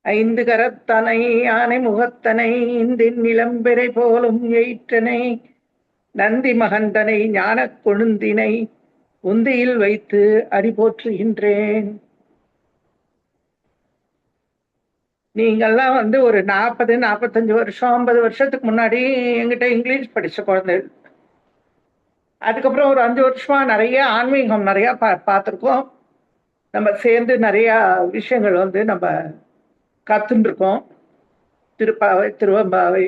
ஐந்து கரத்தனை யானை முகத்தனை இந்தின் நிலம்பெறை போலும் எயிற்றனை நந்தி மகந்தனை ஞானக் கொழுந்தினை உந்தியில் வைத்து அறிபோற்றுகின்றேன். நீங்கள்லாம் ஒரு 40-45 வருஷம் 50 வருஷத்துக்கு முன்னாடி எங்கிட்ட இங்கிலீஷ் படிச்ச குழந்தைகள். அதுக்கப்புறம் ஒரு 5 வருஷமா நிறைய ஆன்மீகம் நிறைய பார்த்துருக்கோம். நம்ம சேர்ந்து நிறைய விஷயங்கள் நம்ம கத்துன்னு இருக்கோம். திருப்பாவை, திருவம்பாவை,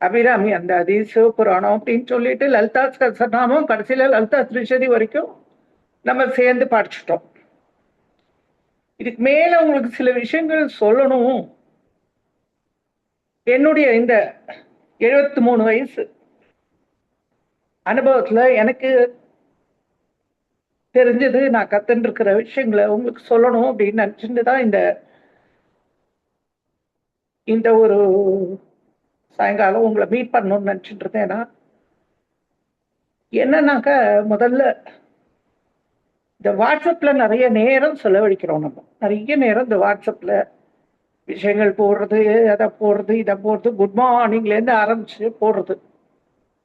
அபிராமி அந்தாதி, சிவபுராணம் அப்படின்னு சொல்லிட்டு லலிதா சகஸ்ரநாமம் கடைசியில லலிதா திரிஷதி வரைக்கும் நம்ம சேர்ந்து படிச்சுட்டோம். இதுக்கு மேல உங்களுக்கு சில விஷயங்கள் சொல்லணும். என்னுடைய இந்த 73 வயசு அனுபவத்துல எனக்கு தெரிஞ்சது, நான் கத்துன்னு இருக்கிற விஷயங்களை உங்களுக்கு சொல்லணும் அப்படின்னு நினைச்சுட்டு தான் இந்த ஒரு சாயங்காலம் உங்களை மீட் பண்ணணும்னு நினைச்சிட்டு இருந்தேன். என்னன்னாக்க, முதல்ல இந்த வாட்ஸ்அப்ல நிறைய நேரம் செலவழிக்கிறோம். நம்ம நிறைய நேரம் இந்த வாட்ஸ்அப்ல விஷயங்கள் போடுறது, அதை போடுறது, இதை போடுறது, குட் மார்னிங்லேருந்து ஆரம்பிச்சு போடுறது,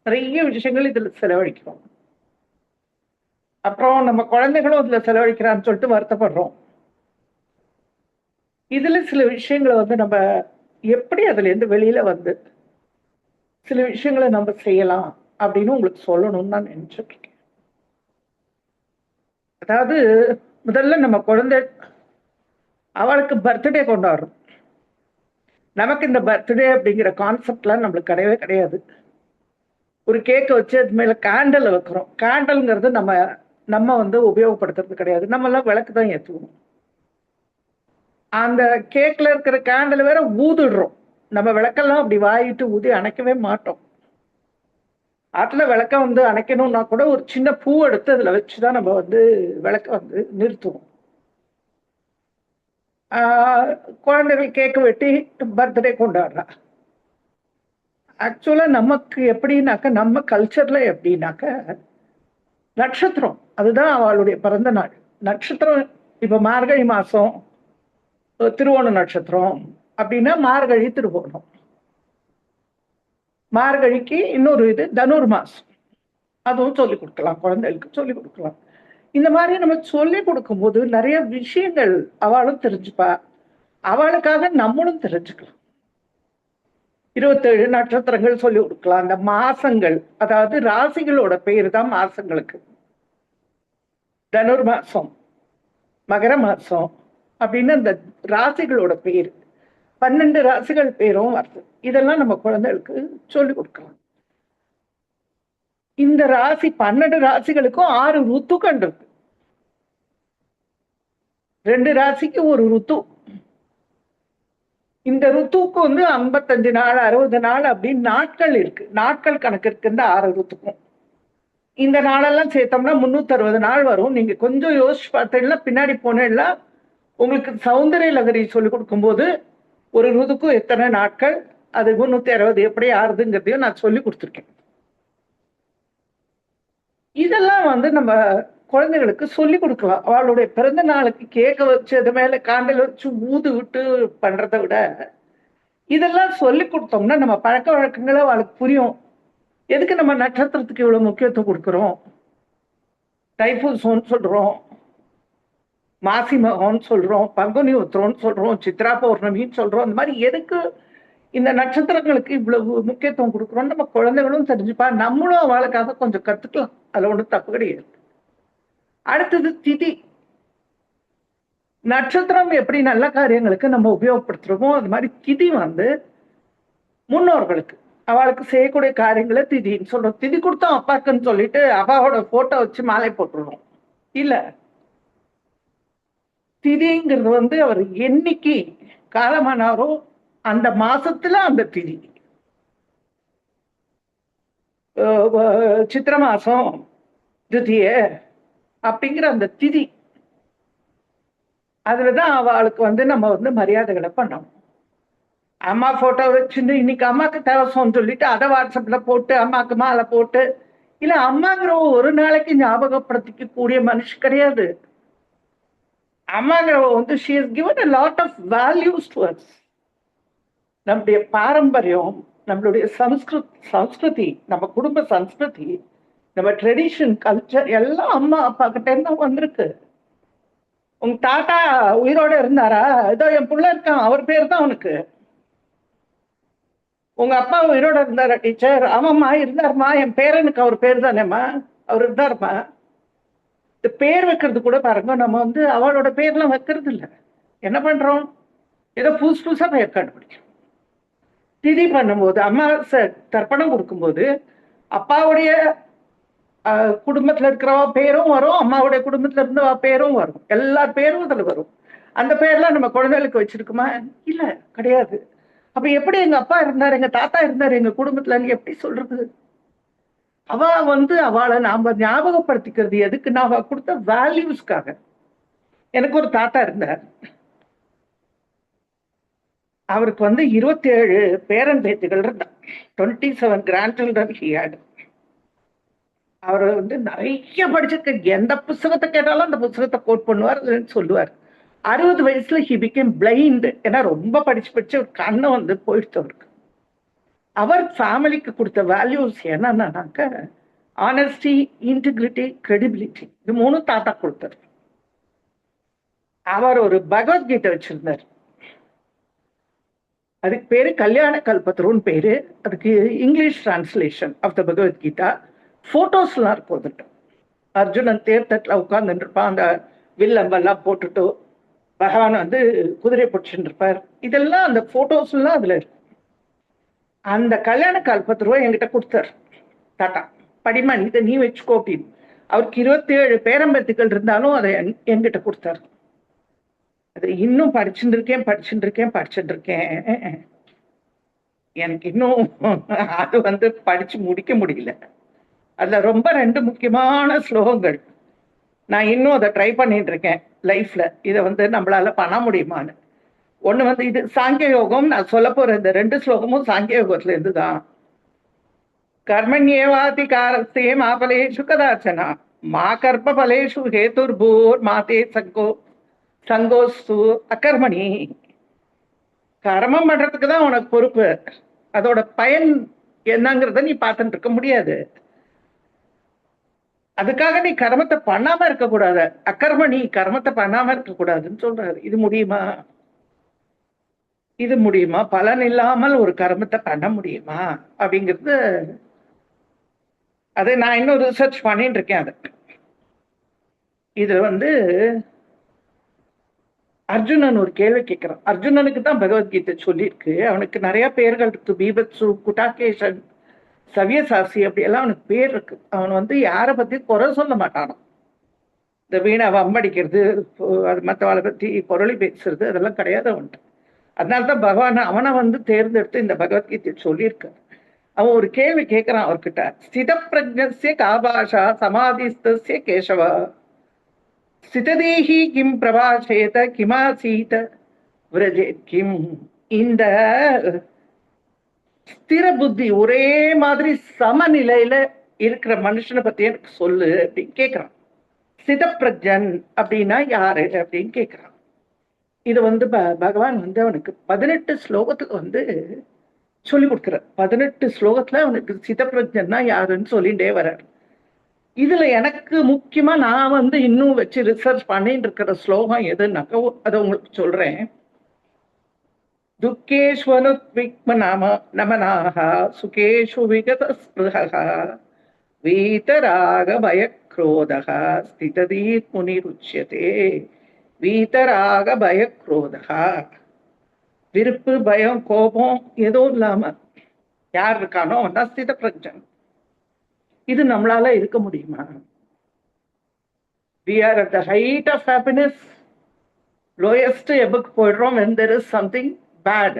நிறைய விஷயங்கள் இதுல செலவழிக்கிறோம். அப்புறம் நம்ம குழந்தைகளும் இதுல செலவழிக்கிறான்னு சொல்லிட்டு வருத்தப்படுறோம். இதுல சில விஷயங்களை நம்ம எப்படி அதுல இருந்து வெளியில சில விஷயங்களை நம்ம செய்யலாம் அப்படின்னு உங்களுக்கு சொல்லணும்னு நான் நினைச்சிட்டு இருக்கேன். அதாவது முதல்ல நம்ம குழந்தை அவளுக்கு பர்த்டே கொண்டாடுறோம். நமக்கு இந்த பர்த்டே அப்படிங்கிற கான்செப்ட்லாம் நம்மளுக்கு கிடையவே கிடையாது. ஒரு கேக்கை வச்சு அது மேல கேண்டல் வைக்கிறோம். கேண்டல்ங்கிறது நம்ம உபயோகப்படுத்துறது கிடையாது. நம்ம எல்லாம் விளக்கு தான் ஏற்றுவோம். அந்த கேக்ல இருக்கிற கேண்டல் வேற ஊதிடுறோம். நம்ம விளக்கெல்லாம் அப்படி வாயிட்டு ஊதி அணைக்கவே மாட்டோம். ஆற்றுல விளக்க அணைக்கணும்னா கூட ஒரு சின்ன பூ எடுத்து அதுல வச்சுதான் நம்ம விளக்க நிறுத்துவோம். குழந்தைகள் கேக்கு வெட்டி பர்த்டே கொண்டாடுறா. ஆக்சுவலா நமக்கு எப்படின்னாக்க, நம்ம கல்ச்சர்ல எப்படின்னாக்க, நட்சத்திரம் அதுதான் அவளுடைய பிறந்த நாள். நட்சத்திரம் இப்ப மார்கழி மாசம் திருவோண நட்சத்திரம் அப்படின்னா மார்கழி திருவோணம். மார்கழிக்கு இன்னொரு இது தனுர் மாசம், அதுவும் சொல்லிக் கொடுக்கலாம், குழந்தைகளுக்கு சொல்லிக் கொடுக்கலாம். இந்த மாதிரி நம்ம சொல்லிக் கொடுக்கும்போது நிறைய விஷயங்கள் அவளும் தெரிஞ்சுப்பா. அவளுக்காக நம்மளும் தெரிஞ்சுக்கலாம். 27 நட்சத்திரங்கள் சொல்லி கொடுக்கலாம். அந்த மாசங்கள், அதாவது ராசிகளோட பேரு தான் மாசங்களுக்கு. தனுர் மாசம், மகர மாசம் அப்படின்னு அந்த ராசிகளோட பேரு, 12 ராசிகள் பேரும் வருது. இதெல்லாம் நம்ம குழந்தைகளுக்கு சொல்லி கொடுக்கலாம். இந்த ராசி 12 ராசிகளுக்கும் 6 ருத்துக்கள் இருக்கு. 2 ராசிக்கு ஒரு ருத்து. இந்த ருத்துக்கு 55 நாள் 60 நாள் அப்படின்னு நாட்கள் இருக்கு. நாட்கள் கணக்கு இருக்கு இந்த 6 ருத்துக்கும். இந்த நாளெல்லாம் சேர்த்தோம்னா 360 நாள் வரும். நீங்க கொஞ்சம் யோசிச்சு பார்த்தீங்கன்னா, பின்னாடி போனேன்னா உங்களுக்கு சௌந்தரிய லகரி சொல்லி கொடுக்கும்போது ஒரு ருதுக்கும் எத்தனை நாட்கள், அது 360 எப்படி ஆறுதுங்கிறதையும் நான் சொல்லி கொடுத்துருக்கேன். இதெல்லாம் நம்ம குழந்தைகளுக்கு சொல்லி கொடுக்கலாம். அவளுடைய பிறந்த நாளுக்கு கேக்க வச்சு அது மேல காண்டல் வச்சு ஊது விட்டு பண்றதை விட இதெல்லாம் சொல்லி கொடுத்தோம்னா நம்ம பழக்க வழக்கங்களை அவளுக்கு புரியும். எதுக்கு நம்ம நட்சத்திரத்துக்கு இவ்வளவு முக்கியத்துவம் கொடுக்குறோம், தைப்பூசம்னு சொல்றோம், மாசி மகம்னு சொல்றோம், பங்குனி உத்திரம்னு சொல்றோம், சித்ரா பௌர்ணமின்னு சொல்றோம். அந்த மாதிரி எதுக்கு இந்த நட்சத்திரங்களுக்கு இவ்வளவு முக்கியத்துவம் கொடுக்குறோம் நம்ம குழந்தைகளும் தெரிஞ்சுப்பா. நம்மளும் அவளுக்காக கொஞ்சம் கத்துக்கலாம். அதுல ஒன்றும் தப்பு கிடையாது. அடுத்தது திதி. நட்சத்திரம் எப்படி நல்ல காரியங்களுக்கு நம்ம உபயோகப்படுத்துறோமோ அது மாதிரி திதி முன்னோர்களுக்கு அவளுக்கு செய்யக்கூடிய காரியங்களை திதின்னு சொல்றோம். திதி கொடுத்தோம் அப்பாக்குன்னு சொல்லிட்டு அப்பாவோட போட்டோ வச்சு மாலை போட்டுருவோம் இல்ல. திதிங்கிறது அவர் என்னைக்கு காலமானாரோ அந்த மாசத்துல அந்த திதி. சித்திர மாசம் திதிய அப்படிங்கிற அந்த திதி, அதுலதான் அவளுக்கு நம்ம மரியாதைகளை பண்ணணும். அம்மா போட்டோ வச்சுட்டு இன்னைக்கு அம்மாக்கு தேவசம்னு சொல்லிட்டு அதை வாட்ஸ்அப்ல போட்டு அம்மாக்கு மாலை போட்டு, இல்ல அம்மாங்கிற ஒரு நாளைக்கு ஞாபகப்படுத்திக்க கூடிய மனுஷன் கிடையாது. அம்மாங்கிறவ வந்து she has given a lot of values to us. நம்முடைய பாரம்பரியம், நம்மளுடைய சம்ஸ்கிருதி, நம்ம குடும்ப சம்ஸ்கிருதி, நம்ம ட்ரெடிஷன், கல்ச்சர் எல்லாம் அம்மா அப்பா கிட்ட இருந்து வந்திருக்கு. உங்க தாத்தா உயிரோட இருந்தாரா? ஏதோ என் புள்ள இருக்கான், அவர் பேர் தான் அவனுக்கு. உங்க அப்பா உயிரோட இருந்தாரா டீச்சர்? ஆமாம்மா இருந்தாருமா, என் பேரனுக்கு அவர் பேர் தானேம்மா, அவர் இருந்தாருமா. இந்த பேர் வைக்கிறது கூட பாருங்க, நம்ம வந்து அவளோட பேர்லாம் வைக்கிறது இல்லை. என்ன பண்றோம்? ஏதோ புதுசு புதுசா பெயர் கண்டுபிடிக்கும். திதி பண்ணும்போது, அம்மா தர்ப்பணம் கொடுக்கும்போது அப்பாவுடைய குடும்பத்துல இருக்கிறவா பேரும் வரும், அம்மாவுடைய குடும்பத்துல இருந்தவா பேரும் வரும், எல்லா பேரும் அதுல வரும். அந்த பேர்லாம் நம்ம குழந்தைகளுக்கு வச்சிருக்குமா? இல்ல, கிடையாது. அப்ப எப்படி எங்க அப்பா இருந்தாரு, எங்க தாத்தா இருந்தாரு எங்க குடும்பத்துல எப்படி சொல்றது? அவ வந்து அவளை நாம ஞாபகப்படுத்திக்கிறது எதுக்குன்னா, அவ கொடுத்த வேல்யூஸ்க்காக. எனக்கு ஒரு தாத்தா இருந்தார். அவருக்கு வந்து 27 பேரன் பேத்திகள் இருந்தார். 27 கிராண்ட் சில்ட்ரன் ஹி ஹேட். அவர் வந்து நிறைய படிச்சிருக்க, எந்த புத்தகத்தை கேட்டாலும் அந்த புத்தகத்தை கோட் பண்ணுவார், சொல்லுவார். 60 வயசுல ஹி பிகேம் பிளைண்ட். ஏன்னா ரொம்ப படிச்சு ஒரு கண்ணை வந்து போயிடுச்சு அவருக்கு. அவர் ஃபேமிலிக்கு கொடுத்த வேல்யூஸ் என்னன்னாக்க, ஆனஸ்டி, இன்டிகிரிட்டி, கிரெடிபிலிட்டி, இது 3 தாத்தா கொடுத்தார். அவர் ஒரு பகவத்கீதை வச்சிருந்தார். அதுக்கு பேரு கல்யாண கல்பத்ருன்னு பேரு. அதுக்கு English translation of the Bhagavad Gita. போட்டோஸ்லாம் இருக்கும் அதுட்டு. அர்ஜுனன் தேர்தட்டில் உட்கார்ந்துட்டு இருப்பான், அந்த வில்லம்பெல்லாம் போட்டுட்டு பகவான் வந்து குதிரை பிடிச்சுட்டு இருப்பார். இதெல்லாம் அந்த போட்டோஸ்லாம் அதுல இருக்கு. அந்த கல்யாண கல்பத்ருவை என்கிட்ட கொடுத்தார் தாத்தா. படிமா, இதை நீ வச்சுக்கோ அப்படின்னு. அவருக்கு 27 பேரம்பத்துக்கள் இருந்தாலும் அதை என்கிட்ட கொடுத்தாரு. அது இன்னும் படிச்சுட்டு இருக்கேன். எனக்கு இன்னும் அது வந்து படிச்சு முடிக்க முடியல. அதுல ரொம்ப 2 முக்கியமான ஸ்லோகங்கள் நான் இன்னும் அதை ட்ரை பண்ணிட்டு இருக்கேன் லைஃப்ல. இதை வந்து நம்மளால பண்ண முடியுமான்னு. ஒண்ணு வந்து இது சாங்கிய யோகம். நான் சொல்ல போற இந்த 2 ஸ்லோகமும் சாங்கிய யோகத்துல இருந்துதான். கர்மண்யேவாதி காரஸ்தே மாபலேஷு கதாச்சனா மா கர்ப்ப பலேஷு ஹேதுர்பூர் மாதே சங்கோஸ்து அகர்மணி. கர்மம் பண்றதுக்கு தான் உனக்கு பொறுப்பு, அதோட பயன் என்னங்கிறத நீ பார்த்துட்டு இருக்க முடியாது. அதுக்காக நீ கர்மத்தை பண்ணாம இருக்கக்கூடாது. அகர்மணி, கர்மத்தை பண்ணாம இருக்கக்கூடாதுன்னு சொல்றாரு. இது முடியுமா? பலன் இல்லாமல் ஒரு கர்மத்தை பண்ண முடியுமா அப்படிங்கிறது, அது நான் இன்னும் ரிசர்ச் பண்ணிட்டு இருக்கேன். அது இது வந்து அர்ஜுனன் ஒரு கேள்வி கேட்கிறான். அர்ஜுனனுக்கு தான் பகவத்கீதை சொல்லியிருக்கு. அவனுக்கு நிறைய பேர்கள் இருக்கு. பீபத்சு, குட்டாகேஷன், சவ்யசாசி, அப்படி எல்லாம் அவனுக்கு பேர் இருக்கு. அவன் வந்து யாரை பத்தி குறை சொல்ல மாட்டானோ. இந்த வீணை வம்படிக்கிறது, அது மற்றவளை பத்தி பொருளை பேசுறது, அதெல்லாம் கிடையாது அவன்கிட்ட. அதனால்தான் பகவான் அவனை வந்து தேர்ந்தெடுத்து இந்த பகவத்கீதையை சொல்லியிருக்காரு. அவன் ஒரு கேள்வி கேட்கிறான் அவர்கிட்ட. ஸ்தித பிரஜ்ஞஸ்ய காபாஷா சமாதிஸ்தஸ்ய கேசவா ஸ்திததேஹி கிம் பிரபாஷேத கிமாசீத விரஜேத் கிம். இந்த ஸ்திர புத்தி, ஒரே மாதிரி சமநிலையில இருக்கிற மனுஷனை பத்தி எனக்கு சொல்லு அப்படின்னு கேட்கிறான். ஸ்தித பிரஜன் அப்படின்னா யாரு அப்படின்னு கேட்கிறான். இது வந்து பகவான் வந்து அவனுக்கு 18 ஸ்லோகத்துக்கு வந்து சொல்லி கொடுக்குறார். 18 ஸ்லோகத்துல அவனுக்கு சிதப்பிரஜன்னா யாருன்னு சொல்லிட்டே வர்றார். இதுல எனக்கு முக்கியமா நான் வந்து இன்னும் வச்சு ரிசர்ச் பண்ணிட்டு இருக்கிற ஸ்லோகம் எதுனாக்க, அதை உங்களுக்கு சொல்றேன். துக்கேஷ்வனுத்விக்ம நமனாக சுகேஷு விகத ஸ்பிருஹா வீதராக பயக்ரோதக ஸ்திததீத் முனிருச்யதே. வீதராக பயக்ரோதகா, விருப்பு, பயம், கோபம் எதுவும் இல்லாம யார் இருக்கானோ அவன் ஸ்தித பிரஜன். இது நம்மளால இருக்க முடியுமா? We are at the height of happiness, lowest எபுக்கு போயிடுறோம் when there is something bad.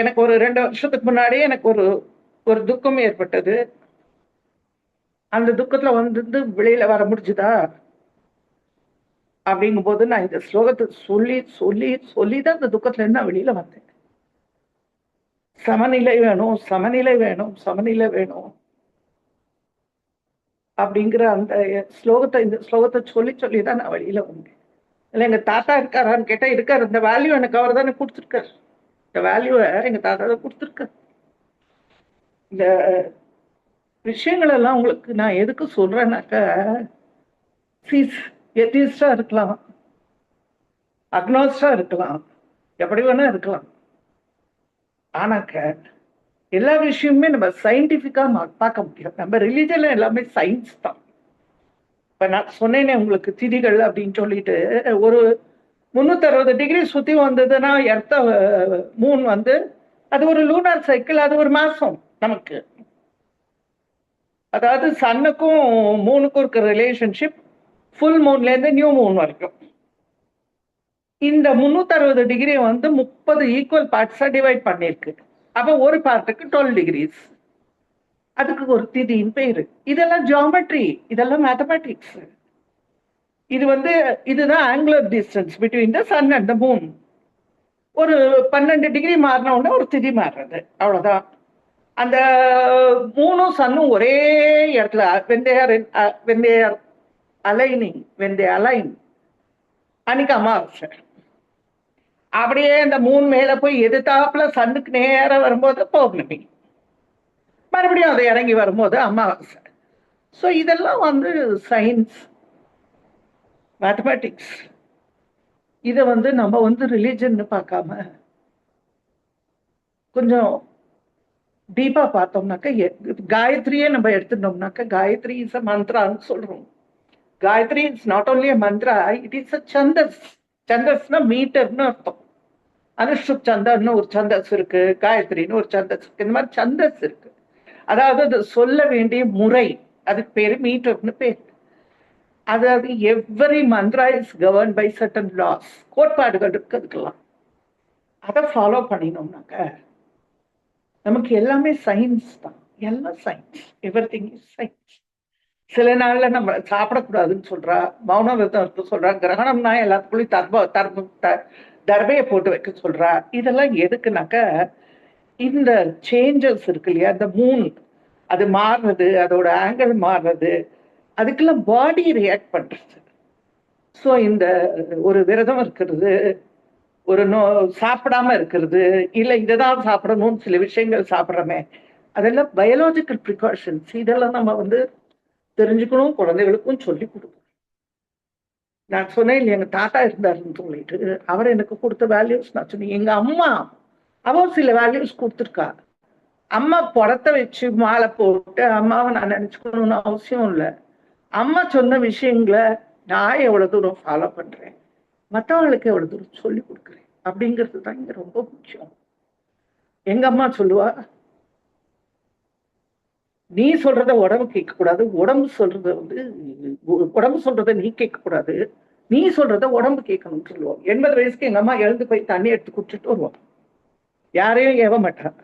எனக்கு ஒரு 2 வருஷத்துக்கு முன்னாடி எனக்கு ஒரு துக்கம் ஏற்பட்டது. அந்த துக்கத்துல வந்து வெளியில வர முடிஞ்சுதா அப்படிங்கும் போது நான் இந்த ஸ்லோகத்தை சொல்லி சொல்லி சொல்லிதான் அந்த துக்கத்துல இருந்து நான் வெளியில வந்தேன். சமநிலை வேணும், சமநிலை வேணும், சமநிலை வேணும் அப்படிங்கிற அந்த இந்த ஸ்லோகத்தை சொல்லிதான் நான் வெளியில வந்தேன். இல்லை எங்க தாத்தா இருக்காரான்னு கேட்டா இருக்காரு. இந்த வேல்யூ எனக்கு அவர் தானே கொடுத்துருக்காரு. இந்த வேல்யூவை எங்க தாத்தா தான் கொடுத்துருக்காரு. இந்த விஷயங்கள் எல்லாம் உங்களுக்கு நான் எதுக்கு சொல்றேன்னாக்க, எத்திஸ்டா இருக்கலாம், அக்னோஸ்டா இருக்கலாம், எப்படி வேணா இருக்கலாம். ஆனாக்க எல்லா விஷயமுமே நம்ம சயின்டிபிக்கா பார்க்க முடியாது. நம்ம ரிலீஜன்ல எல்லாமே சயின்ஸ் தான். இப்ப நான் சொன்னேனே உங்களுக்கு திதிகள் அப்படின்னு சொல்லிட்டு, ஒரு 360 டிகிரி சுத்தி வந்ததுன்னா எர்த்த மூன் வந்து அது ஒரு லூனார் சைக்கிள், அது ஒரு மாசம் நமக்கு. அதாவது சன்னுக்கும் மூணுக்கும் இருக்கிற ரிலேஷன்ஷிப் ஃபுல் மூன்ல இருந்து நியூ மூன் வரைக்கும். இந்த 360 டிகிரி வந்து 30 ஈக்குவல் பார்ட்ஸா டிவைட் பண்ணிருக்கு. அப்ப ஒரு பார்ட்டுக்கு 12 டிகிரிஸ். அதுக்கு ஒரு திதின்னு பேரு. இதெல்லாம் ஜியாமெட்ரி, இதெல்லாம் மேத்தமேட்டிக்ஸ். இது வந்து இதுதான் angular distance between the sun and the moon. ஒரு 12 டிகிரி மாறின உடனே ஒரு திதி மாறுறது, அவ்வளவுதான். அந்த மூணும் சன்னும் ஒரே இடத்துல அலைன் அன்னைக்கு அமாவாசை. அப்படியே அந்த மூணு மேல போய் எதிர்த்தாப்புல சன்னுக்கு நேரம் வரும்போது பௌர்ணமி, மறுபடியும் அதை இறங்கி வரும்போது அமாவாசை. ஸோ இதெல்லாம் வந்து சயின்ஸ், மேத்தமேட்டிக்ஸ். இதை வந்து நம்ம வந்து ரிலீஜன் பார்க்காம கொஞ்சம் டீப்பா பார்த்தோம்னாக்க, காயத்ரியே நம்ம எடுத்துட்டோம்னாக்க, காயத்ரி இஸ் அ மந்த்ரான்னு சொல்றோம். Gayatri is not only a mantra, it is a chandas. சந்தஸ்னா மீட்டர்னு அர்த்தம். அனுஷ்டுப் சந்தர்னு ஒரு சந்தஸ் இருக்கு, காயத்ரின்னு ஒரு சந்தஸ் இருக்கு. இந்த மாதிரி சந்தஸ் இருக்கு. அதாவது அது சொல்ல வேண்டிய முறை, அதுக்கு பேரு மீட்டர்னு பேர். அதாவது every mantra is govern by certain laws, கோட்பாடுகள் இருக்கு அதுக்கெல்லாம். அதை ஃபாலோ பண்ணினோம்னாக்க நமக்கு எல்லாமே சயின்ஸ் தான். எல்லாம் science, every thing is science. சில நாள்ல நம்ம சாப்பிடக்கூடாதுன்னு சொல்றா, மௌன விரதம் இருக்க சொல்றா, கிரகணம்னா எல்லாத்துக்குள்ளயும் தர்பையை போட்டு வைக்க சொல்றா. இதெல்லாம் எதுக்குனாக்க, இந்த சேஞ்சஸ் இருக்கு இல்லையா, இந்த மூன் அது மாறுறது, அதோட ஆங்கிள் மாறுறது, அதுக்கெல்லாம் பாடி ரியாக்ட் பண்றது. ஸோ இந்த ஒரு விரதம் இருக்கிறது, ஒரு சாப்பிடாம இருக்கிறது, இல்லை இதைதான் சாப்பிடணும்னு சில விஷயங்கள் சாப்பிட்றோமே, அதெல்லாம் பயாலஜிக்கல் ப்ரிகாஷன்ஸ். இதெல்லாம் நம்ம வந்து தெரிஞ்சுக்கணும், குழந்தைகளுக்கும் சொல்லி கொடுக்கணும். நான் சொன்னேன் இல்லை, எங்க தாத்தா இருந்தாருன்னு சொல்லிட்டு, அவர் எனக்கு கொடுத்த வேல்யூஸ் நான் சொன்னேன். எங்க அம்மா அவன் சில வேல்யூஸ் கொடுத்துருக்கா. அம்மா புறத்தை வச்சு மாலை போட்டு அம்மாவை நான் நினைச்சுக்கணும்னு அவசியம் இல்லை. அம்மா சொன்ன விஷயங்களை நான் எவ்வளவு தூரம் ஃபாலோ பண்றேன், மற்றவங்களுக்கு எவ்வளவு தூரம் சொல்லி கொடுக்குறேன் அப்படிங்கிறது தான் இங்க ரொம்ப முக்கியம். எங்க அம்மா சொல்லுவா, நீ சொல்றத உடம்பு கேட்க கூடாது, உடம்பு சொல்றத வந்து உடம்பு சொல்றத நீ கேட்க கூடாது, நீ சொல்றத உடம்பு கேட்கணும்னு சொல்லுவோம். 80 வயசுக்கு எங்க அம்மா எழுந்து போய் தண்ணி எடுத்து குடிச்சிட்டு வருவோம். யாரையும் ஏவ மாட்டான்.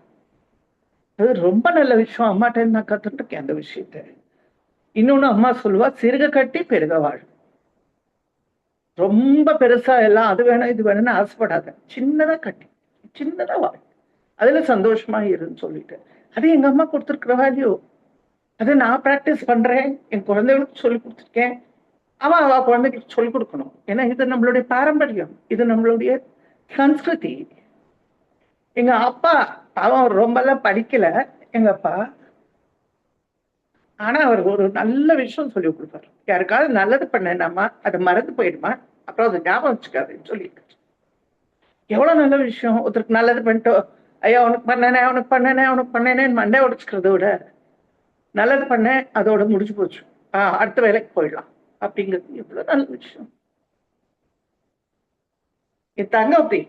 அது ரொம்ப நல்ல விஷயம். அம்மாட்ட நான் கத்துட்டு இருக்கேன் அந்த விஷயத்த. இன்னொன்னு அம்மா சொல்லுவா, சிறுக கட்டி பெருக வாழ். ரொம்ப பெருசா எல்லாம் அது வேணும் இது வேணும்னு ஆசைப்படாத, சின்னதா கட்டி சின்னதா வாழ், அதுல சந்தோஷமா இருன்னு சொல்லிட்டு. அது எங்க அம்மா கொடுத்துருக்குற வேல்யூ. அதை நான் பிராக்டிஸ் பண்றேன், என் குழந்தைகளுக்கு சொல்லி கொடுத்துருக்கேன். அவ குழந்தைகளுக்கு சொல்லிக் கொடுக்கணும். ஏன்னா இது நம்மளுடைய பாரம்பரியம், இது நம்மளுடைய சன்ஸ்கிருதி. எங்க அப்பா அவன் ரொம்பலாம் படிக்கல எங்க அப்பா, ஆனா அவர் ஒரு நல்ல விஷயம் சொல்லி கொடுப்பாரு. யாருக்காவது நல்லது பண்ணேனாமா அது மறந்து போயிடுமா, அப்புறம் அதை ஞாபகம் வச்சுக்காதுன்னு சொல்லியிருக்காரு. எவ்வளவு நல்ல விஷயம். ஒருத்தருக்கு நல்லது பண்ணிட்டு ஐயா உனக்கு பண்ணனே அவனுக்கு பண்ணனே அவனுக்கு பண்ணனேன்னு மண்டை உடைச்சுக்கிறத விட, நல்லது பண்ணேன் அதோட முடிஞ்சு போச்சு, அடுத்த வேலைக்கு போயிடலாம் அப்படிங்கிறது எவ்வளவு நல்ல விஷயம். என் தங்க அப்படி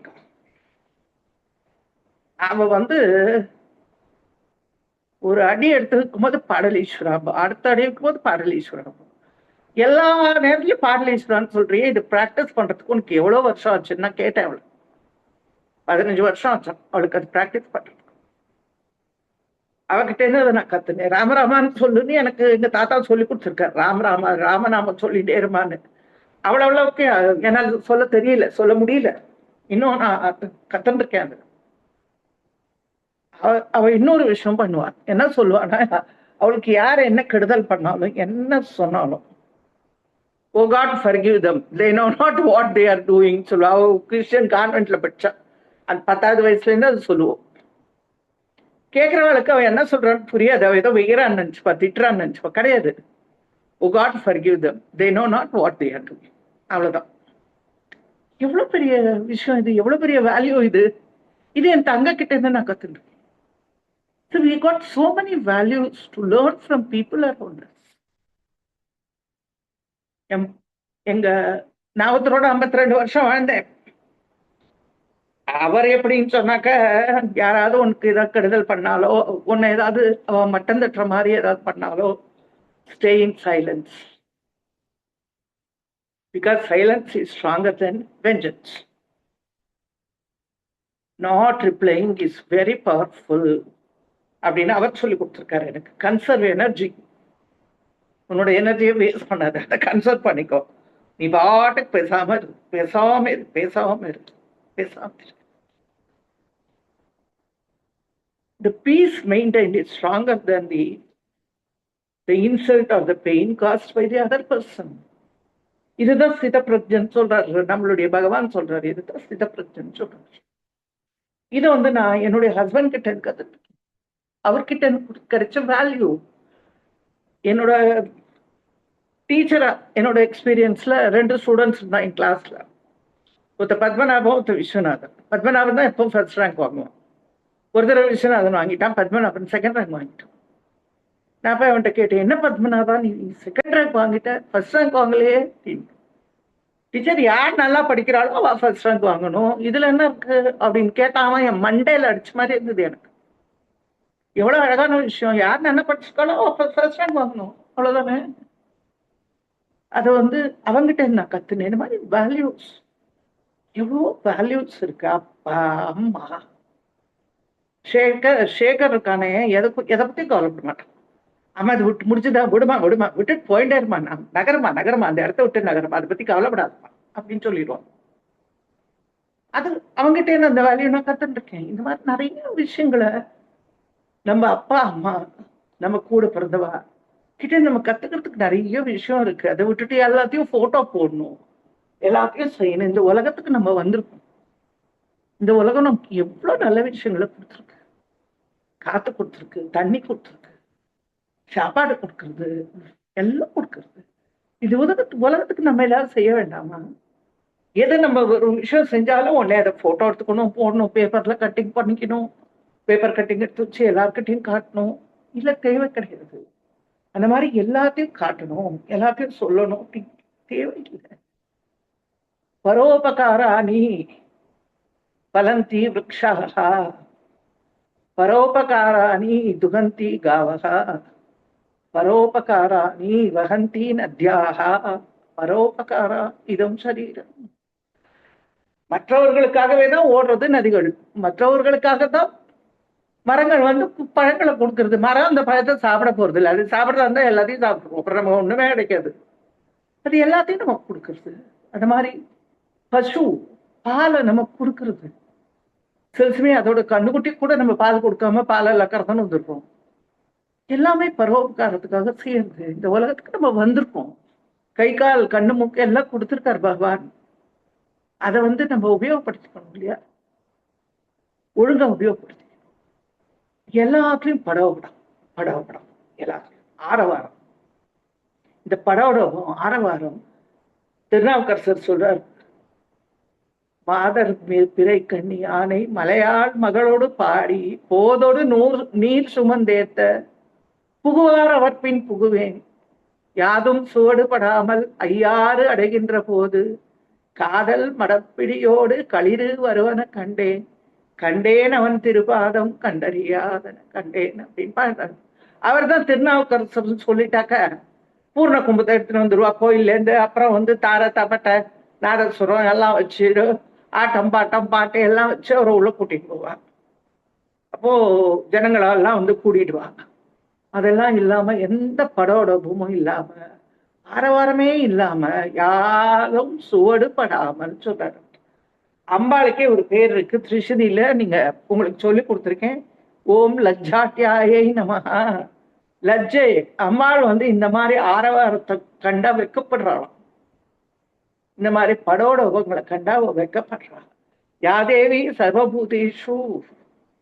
அவ வந்து ஒரு அடி எடுத்து வைக்கும் போது பாடலீஸ்வரம், அடுத்த அடி வைக்கும் போது பாடலீஸ்வரம், எல்லா நேரத்துலயும் பாடலீஸ்வரான்னு சொல்றியே, இது பிராக்டிஸ் பண்றதுக்கு உனக்கு எவ்வளவு வருஷம் ஆச்சுன்னா கேட்டேன். அவளு 15 வருஷம் ஆச்சு அவளுக்கு அது பிராக்டிஸ் பண்றதுக்கு. அவகிட்ட இருந்து அதை நான் கத்துனேன். ராமராமான்னு சொல்லுன்னு எனக்கு எங்க தாத்தா சொல்லி கொடுத்துருக்காரு. ராமநாமம் சொல்லிட்டே இருமான்னு. அவ்வளவுக்கு என்னால் சொல்ல தெரியல, சொல்ல முடியல. இன்னும் நான் கத்துருக்கேன். அது அவ இன்னொரு விஷயம் பண்ணுவான். என்ன சொல்லுவான்னா, அவளுக்கு யார் என்ன கெடுதல் பண்ணாலும் என்ன சொன்னாலும் oh God forgive them, they know not what they are doing சொல்லுவோம். கிறிஸ்டியன் கான்வென்ட்ல படிச்சா அந்த 10வது வயசுலேருந்து அது சொல்லுவோம். கேட்குறவளுக்கு அவன் என்ன சொல்றான்னு புரியாது. அவ ஏதோ வெய்கிறான்னு நினச்சிப்பா, திட்டுறான்னு நினச்சிப்பா. கிடையாது. Oh God forgive them, they know not what they are doing. அவ்வளோதான். எவ்வளோ பெரிய விஷயம் இது, எவ்வளோ பெரிய வேல்யூ இது. இது என் தங்க கிட்ட இருந்து நான் கற்றுருக்கேன். So we got so many values to learn from people around us. எங்க நான் ஒருத்தரோட 52 வருஷம் வாழ்ந்தேன். அவர் எப்படின்னு சொன்னாக்க, யாராவது உனக்கு ஏதாவது கெடுதல் பண்ணாலோ, உன்னை ஏதாவது மட்டம் தட்டுற மாதிரி ஏதாவது பண்ணாலோ, stay in silence, because silence is stronger than vengeance. Not replying is very powerful அப்படின்னு அவர் சொல்லி கொடுத்துருக்காரு எனக்கு. Conserve energy. உன்னோட எனர்ஜியை வேஸ்ட் பண்ணாத, அதை கன்சர்வ் பண்ணிக்கோ. நீ பாட்டுக்கு பேசாம இரு, பேசாம இரு, பேசாம இரு, பேசாம இரு. The peace maintained is stronger than the insult or the pain caused by the other person. இதுதான் சிதப்பிரஜன் சொல்றாரு, நம்மளுடைய பகவான் சொல்றாரு. இதுதான் சிதப்பிரஜன் சொல்றாரு. இதை நான் என்னுடைய ஹஸ்பண்ட் கிட்ட கத்துட்டு, அவர்கிட்ட எனக்கு கிடைச்ச வேல்யூ. என்னோட டீச்சரா என்னோட எக்ஸ்பீரியன்ஸ்ல 2 ஸ்டூடெண்ட்ஸ் இருந்தான் என் கிளாஸ்ல. ஒருத்த பத்மநாபம், ஒருத்த விஸ்வநாதன். பத்மநாபன் தான் எப்போ ஃபர்ஸ்ட் ரேங்க் வாங்குவான். ஒரு தடவை விஸ்வநாதன் வாங்கிட்டான், பத்மநாபன் செகண்ட் ரேங்க் வாங்கிட்டான். நான் போய் அவன்கிட்ட கேட்டேன், என்ன பத்மநாபா நீ செகண்ட் ரேங்க் வாங்கிட்ட, ஃபர்ஸ்ட் ரேங்க் வாங்கலையே? டீச்சர், யார் நல்லா படிக்கிறாளோ அவ ஃபர்ஸ்ட் ரேங்க் வாங்கணும், இதுல என்ன இருக்கு அப்படின்னு கேட்டான். அவன் என் மண்டையில அடிச்ச மாதிரி இருந்தது எனக்கு. எவ்வளவு அழகான விஷயம். யார் நல்லா படிச்சிருக்காளோ அப்ப ஃபர்ஸ்ட் ரேங்க் வாங்கணும், அவ்வளவுதானே. அதை அவங்கிட்ட நான் கத்துனேன். இந்த மாதிரி வேல்யூஸ், எவ்வளோ வேல்யூஸ் இருக்கு. அப்பா அம்மா. சேகர் இருக்கானே, எதை பத்தி கவலைப்பட மாட்டான். அம்மா அது விட்டு முடிச்சுதா, விடுமா விடுமா, விட்டுட்டு போயிட்டே இருமா, நகரமா நகரமா, அந்த இடத்த விட்டு நகரமா, அதை பத்தி கவலைப்படாதமா அப்படின்னு சொல்லிடுவான். அது அவங்ககிட்ட அந்த வேல்யூ நான் கத்துட்டு இருக்கேன். இந்த மாதிரி நிறைய விஷயங்களை நம்ம அப்பா அம்மா, நம்ம கூட பிறந்தவா கிட்ட நம்ம கத்துக்கிறதுக்கு நிறைய விஷயம் இருக்கு. அதை விட்டுட்டு எல்லாத்தையும் போட்டோ போடணும், எல்லாத்தையும் செய்யணும். இந்த உலகத்துக்கு நம்ம வந்திருக்கோம். இந்த உலகம் நமக்கு எவ்வளவு நல்ல விஷயங்களை கொடுத்துருக்கு. காத்து கொடுத்துருக்கு, தண்ணி கொடுத்துருக்கு, சாப்பாடு கொடுக்கறது, எல்லாம் கொடுக்கறது. இது உலகத்துக்கு நம்ம எல்லாரும் செய்ய வேண்டாமா? எதை நம்ம ஒரு விஷயம் செஞ்சாலும் உடனே அதை போட்டோ எடுத்துக்கணும், போடணும், பேப்பர்ல கட்டிங் பண்ணிக்கணும், பேப்பர் கட்டிங் எடுத்து வச்சு எல்லார்கிட்டையும் காட்டணும். இல்ல, தேவை கிடையாது. அந்த மாதிரி எல்லாத்தையும் காட்டணும், எல்லாத்தையும் சொல்லணும், தேவையில்லை. பரோபகாராணி பலந்தி விருக்ஷாः, பரோபகாராணி துகந்தி காவः, பரோபகாராணி வஹந்தி நத்யாः, பரோபகாரா இதம் சரீரம். மற்றவர்களுக்காகவே தான் ஓடுறது நதிகள், மற்றவர்களுக்காக தான் மரங்கள் பழங்களை கொடுக்கறது. மரம் அந்த பழத்தை சாப்பிட போறது இல்லை, அது சாப்பிட்றதா இருந்தா எல்லாத்தையும் சாப்பிடுவோம், அப்புறம் நம்ம ஒண்ணுமே கிடைக்காது. அது எல்லாத்தையும் நமக்கு கொடுக்கறது. அந்த மாதிரி பசு பாலை நமக்கு கொடுக்கறது. சில சமயம் அதோட கண்ணுக்குட்டி கூட நம்ம பால் கொடுக்காம பாலெல்லாம் கறந்துன்னு வந்திருக்கோம். எல்லாமே பரோபகாரத்துக்காக செய்யறது. இந்த உலகத்துக்கு நம்ம வந்திருக்கோம். கை கால் கண்ணு மூக்கு எல்லாம் கொடுத்துருக்காரு பகவான். அதை நம்ம உபயோகப்படுத்திக்கணும் இல்லையா? ஒழுங்கா உபயோகப்படுத்தி எல்லாத்துலயும் படவப்படம் படவப்படம் எல்லாத்துலயும் ஆரவாரம். இந்த படவடம் ஆரவாரம் திருநாவுக்கரசர் சொல்றார், மாதர் மேல் பிறை கண்ணி ஆனை மலையாள் மகளோடு பாடி போதோடு நீர் சுமந்தேத்த புகுவார் அவர் பின் புகுவேன், யாதும் சுவடுபடாமல் ஐயாறு அடைகின்ற போது காதல் மடப்பிடியோடு களிறு வருவன கண்டேன், கண்டேன் அவன் திருப்பாதம் கண்டறியாதன கண்டேன் அப்படின்னு பாடுறாரு. அவர் தான் திருநாவுக்கரசர் சொல்லிட்டாக்க பூர்ண கும்பத்தை எடுத்துட்டு வந்துருவா கோயிலேருந்து. அப்புறம் தார தப்பட்டை நாதஸ்வரம் எல்லாம் வச்சு ஆட்டம் பாட்டம் பாட்டு எல்லாம் வச்சு அவரை உள்ள கூட்டிட்டு போவாங்க. அப்போ ஜனங்களெல்லாம் கூட்டிடுவாங்க. அதெல்லாம் இல்லாம எந்த படோடமும் இல்லாம ஆரவாரமே இல்லாம யாரும் சுவடு படாமல் சொல்றாரு. அம்பாளுக்கே ஒரு பேர் இருக்கு திரிஷதியில, நீங்க உங்களுக்கு சொல்லி கொடுத்துருக்கேன். ஓம் லஜ்ஜாட்டியாயை நமஹ. லஜ்ஜை அம்பாள் இந்த மாதிரி ஆரவாரத்தை கண்டா வெக்கப்படுறாளாம். இந்த மாதிரி படோட உங்களை கண்டா வைக்கப்படுறாங்க. யாதேவி சர்வபூதேஷு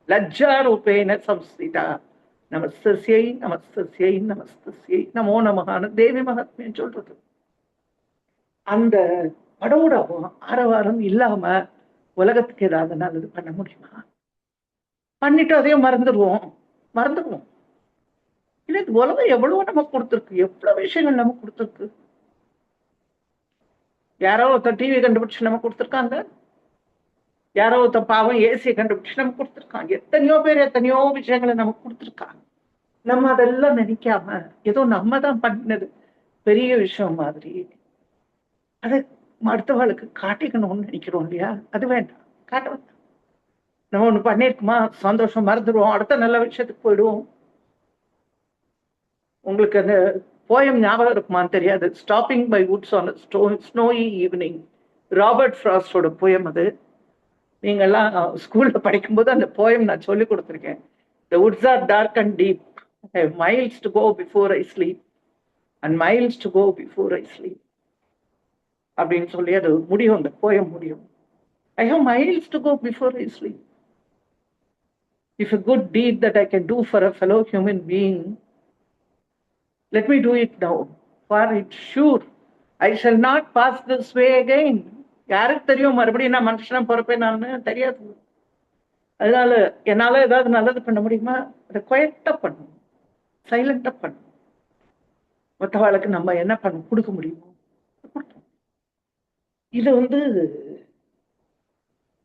லஜ்ஜா ரூபேன சம்ஸ்திதா நமஸ்தஸ்யை நமஸ்தஸ்யை நமஸ்தஸ்யை நமோ நமகான தேவி மகாத்மியம் சொல்றது. அந்த படோட ஆரவாரம் இல்லாம உலகத்துக்கு ஏதாவது நல்லது பண்ண முடியுமா? பண்ணிட்டு அதையும் மறந்துடுவோம். இல்லை, உலகம் எவ்வளவோ நமக்கு கொடுத்துருக்கு, எவ்வளவு விஷயங்கள் நமக்கு கொடுத்துருக்கு. யாரோ ஒருத்தர் டிவி கண்டுபிடிச்சு நமக்கு கொடுத்துருக்காங்க, யாரோ ஒருத்தர் பாவம் ஏசியை கண்டுபிடிச்சு நமக்கு கொடுத்துருக்காங்க. எத்தனையோ பேர் எத்தனையோ விஷயங்களை நமக்கு கொடுத்துருக்காங்க. நம்ம அதெல்லாம் நினைக்காம ஏதோ நம்ம தான் பண்ணது பெரிய விஷயம் மாதிரி அதை அடுத்தவளுக்கு காட்டிக்கணும்னு நினைக்கிறோம் இல்லையா? அது வேண்டாம், காட்ட வேண்டாம். நம்ம ஒண்ணு பண்ணிருக்குமா, சந்தோஷம் மறந்துடுவோம், அடுத்த நல்ல விஷயத்துக்கு போயிடுவோம். உங்களுக்கு அந்த போயம் ஞாபகம் இருக்குமான்னு தெரியாது, stopping by woods on snowy evening, Robert ஃப்ராஸ்டோட போயம் அது. நீங்கெல்லாம் ஸ்கூல்ல படிக்கும்போது அந்த போயம் நான் சொல்லி கொடுத்துருக்கேன். The woods are dark and deep. I have miles to go before I sleep and miles to go before I sleep அப்படின்னு சொல்லி அது முடியும், அந்த போயம் முடியும். I have miles to go before I sleep. If a good deed that I can do for a fellow human being, let me do it now, for it's sure I shall not pass this way again. யாருக்கு தெரியும் மறுபடியும் நான் மனுஷனா பிறப்பேன்? நான் தெரியாது. அதனால என்னால ஏதாவது நல்லது பண்ண முடியுமா? அதை குவைட்டா பண்ணணும், சைலண்டா பண்ணணும். மற்றவாளுக்கு நம்ம என்ன பண்ண கொடுக்க முடியுமோ இது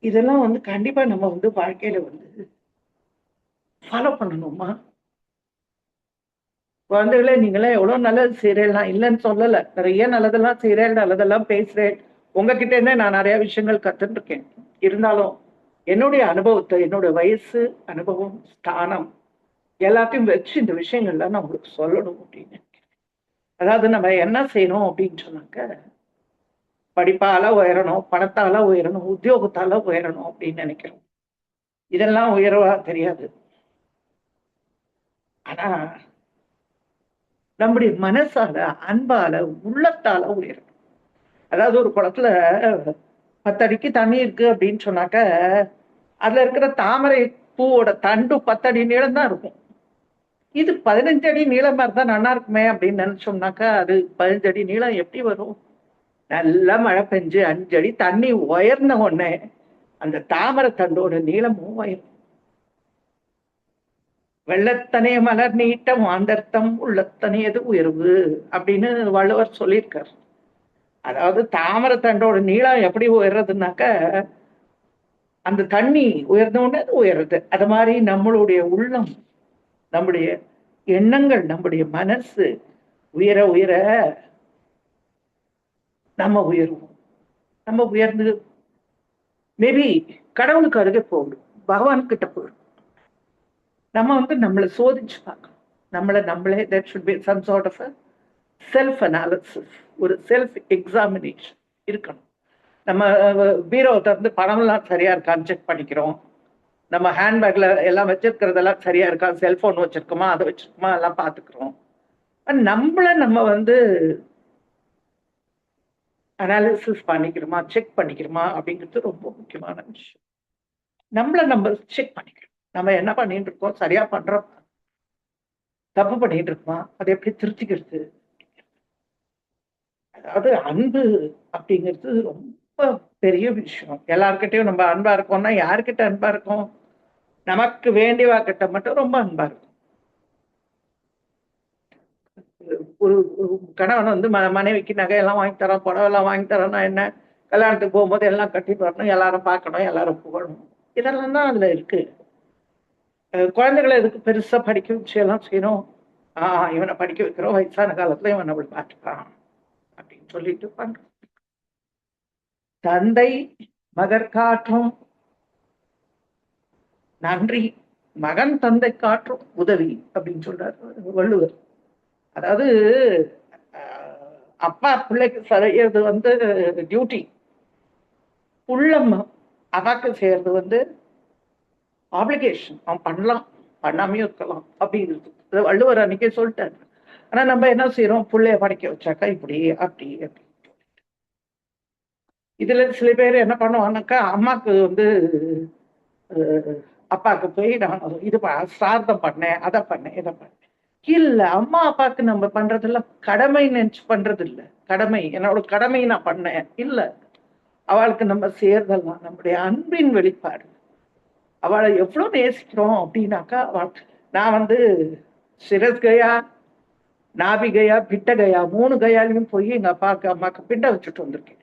இதெல்லாம் கண்டிப்பா நம்ம வாழ்க்கையில ஃபாலோ பண்ணணுமா? குழந்தைகளே, நீங்களாம் எவ்வளவு நல்லது செய்யறேன், நான் இல்லைன்னு சொல்லல, நிறைய நல்லதெல்லாம் செய்யறேன், நல்லதெல்லாம் பேசுறேன். உங்ககிட்ட இருந்தே நான் நிறைய விஷயங்கள் கத்துட்டு இருக்கேன். இருந்தாலும் என்னுடைய அனுபவத்தை, என்னோட வயசு, அனுபவம், ஸ்தானம் எல்லாத்தையும் வச்சு இந்த விஷயங்கள்லாம் நான் உங்களுக்கு சொல்லணும் அப்படின்னு. அதாவது நம்ம என்ன செய்யணும் அப்படின்னு சொன்னாக்க, படிப்பால உயரணும், பணத்தால உயரணும், உத்தியோகத்தால உயரணும் அப்படின்னு நினைக்கிறோம். இதெல்லாம் உயர்வா தெரியாது. ஆனா நம்முடைய மனசால, அன்பால, உள்ளத்தால உயரணும். அதாவது ஒரு குளத்துல 10 அடிக்கு தண்ணி இருக்கு அப்படின்னு சொன்னாக்க, அதுல இருக்கிற தாமரை பூவோட தண்டு 10 அடி நீளம் தான் இருக்கும். இது 15 அடி நீளமா இருந்தா நல்லா இருக்குமே அப்படின்னு நினைச்சோம்னாக்கா, அது 15 அடி நீளம் எப்படி வரும்? நல்லா மழை பெஞ்சு 5 அடி தண்ணி உயர்ந்த உடனே அந்த தாமரை தண்டோட நீளமும் உயரும். வெள்ளத்தனே மலர் நீட்டம் ஆண்டர்த்தம் உள்ளத்தனையது உயர்வு அப்படின்னு வள்ளுவர் சொல்லியிருக்கார். அதாவது தாமரை தண்டோட நீளம் எப்படி உயர்றதுனாக்க, அந்த தண்ணி உயர்ந்த உடனே அது உயருது. அது மாதிரி நம்மளுடைய உள்ளம், நம்முடைய எண்ணங்கள், நம்முடைய மனசு உயர உயர நம்ம உயர்வோம். நம்ம உயர்ந்து மேபி கடவுளுக்கு அருகே போகணும், பகவான் கிட்ட போயிடும். நம்ம நம்மளை சோதிச்சு பார்க்கணும். நம்மளே that should be some sort of a self analysis, ஒரு செல்ஃப் எக்ஸாமினேஷன் இருக்கணும். நம்ம பீரோவை திறந்து பணம்லாம் சரியா இருக்கான்னு செக் பண்ணிக்கிறோம். நம்ம ஹேண்ட்பேக்ல எல்லாம் வச்சிருக்கிறதெல்லாம் சரியா இருக்கா, செல்போன் வச்சிருக்கோமா, அதை வச்சிருக்கோமா, எல்லாம் பார்த்துக்கிறோம். நம்மள நம்ம அனாலிசிஸ் பண்ணிக்கிறோமா, செக் பண்ணிக்கிறோமா அப்படிங்கிறது ரொம்ப முக்கியமான விஷயம். நம்மள நம்ம செக் பண்ணிக்கிறோம். நம்ம என்ன பண்ணிட்டு இருக்கோம், சரியா பண்றோம், தப்பு பண்ணிட்டு இருக்கோமா, அதை எப்படி திருத்திக்கிறது. அதாவது அன்பு அப்படிங்கிறது ரொம்ப பெரிய விஷயம். எல்லார்கிட்டையும் நம்ம அன்பா இருக்கோம்னா, யாருக்கிட்ட அன்பா இருக்கும்? நமக்கு வேண்டியவா கிட்ட மட்டும் ரொம்ப அன்பா இருக்கும். ஒரு கணவன் மனைவிக்கு நகையெல்லாம் வாங்கி தரோம், புடவெல்லாம் வாங்கி தரோம்னா என்ன, கல்யாணத்துக்கு போகும்போது எல்லாம் கட்டிட்டு வரணும், எல்லாரும் பார்க்கணும், எல்லாரும் புகழணும், இதெல்லாம் தான் அதுல இருக்கு. குழந்தைகளை எதுக்கு பெருசா படிக்க வச்சு எல்லாம் செய்யணும்? இவனை படிக்க வைக்கிறோம், வயசான காலத்துல இவன் நம்மளை பார்த்துக்கலாம் அப்படின்னு சொல்லிட்டு பண்றோம். தந்தை மகர் காற்றும் நன்றி, மகன் தந்தை காற்றும் உதவி அப்படின்னு சொல்றாரு வள்ளுவர். அதாவது அப்பா பிள்ளைக்கு செய்யறது டியூட்டி, உள்ளம் அவாக்கு செய்யறது ஆப்ளிகேஷன். அவன் பண்ணலாம், பண்ணாமையும் இருக்கலாம் அப்படிங்கிறது வள்ளுவர் அன்னைக்கே சொல்லிட்டாரு. ஆனா நம்ம என்ன செய்யறோம், பிள்ளைய படிக்க வச்சாக்கா இப்படி அப்படி அப்படி. இதுல சில பேர் என்ன பண்ணுவாங்கனாக்கா, அம்மாக்கு வந்து அப்பாவுக்கு போய் நான் இது சார்த்தம் பண்ணேன், அதை பண்ணேன், இதை பண்ணேன். இல்ல அம்மா அப்பாவுக்கு நம்ம பண்றதெல்லாம் கடமை நினைச்சு பண்றது இல்ல. கடமை என்னோட கடமை நான் பண்ணேன் இல்ல. அவளுக்கு நம்ம சேர்தெல்லாம் நம்முடைய அன்பின் வெளிப்பாடு. அவளை எவ்வளவு நேசிக்கிறோம் அப்படின்னாக்கா, நான் வந்து சிரஸ் கயா, நாபி கயா, பிட்ட கயா 3 கயாலையும் போய் எங்க அப்பாவுக்கு அம்மாவுக்கு பிண்ட வச்சுட்டு வந்திருக்கேன்.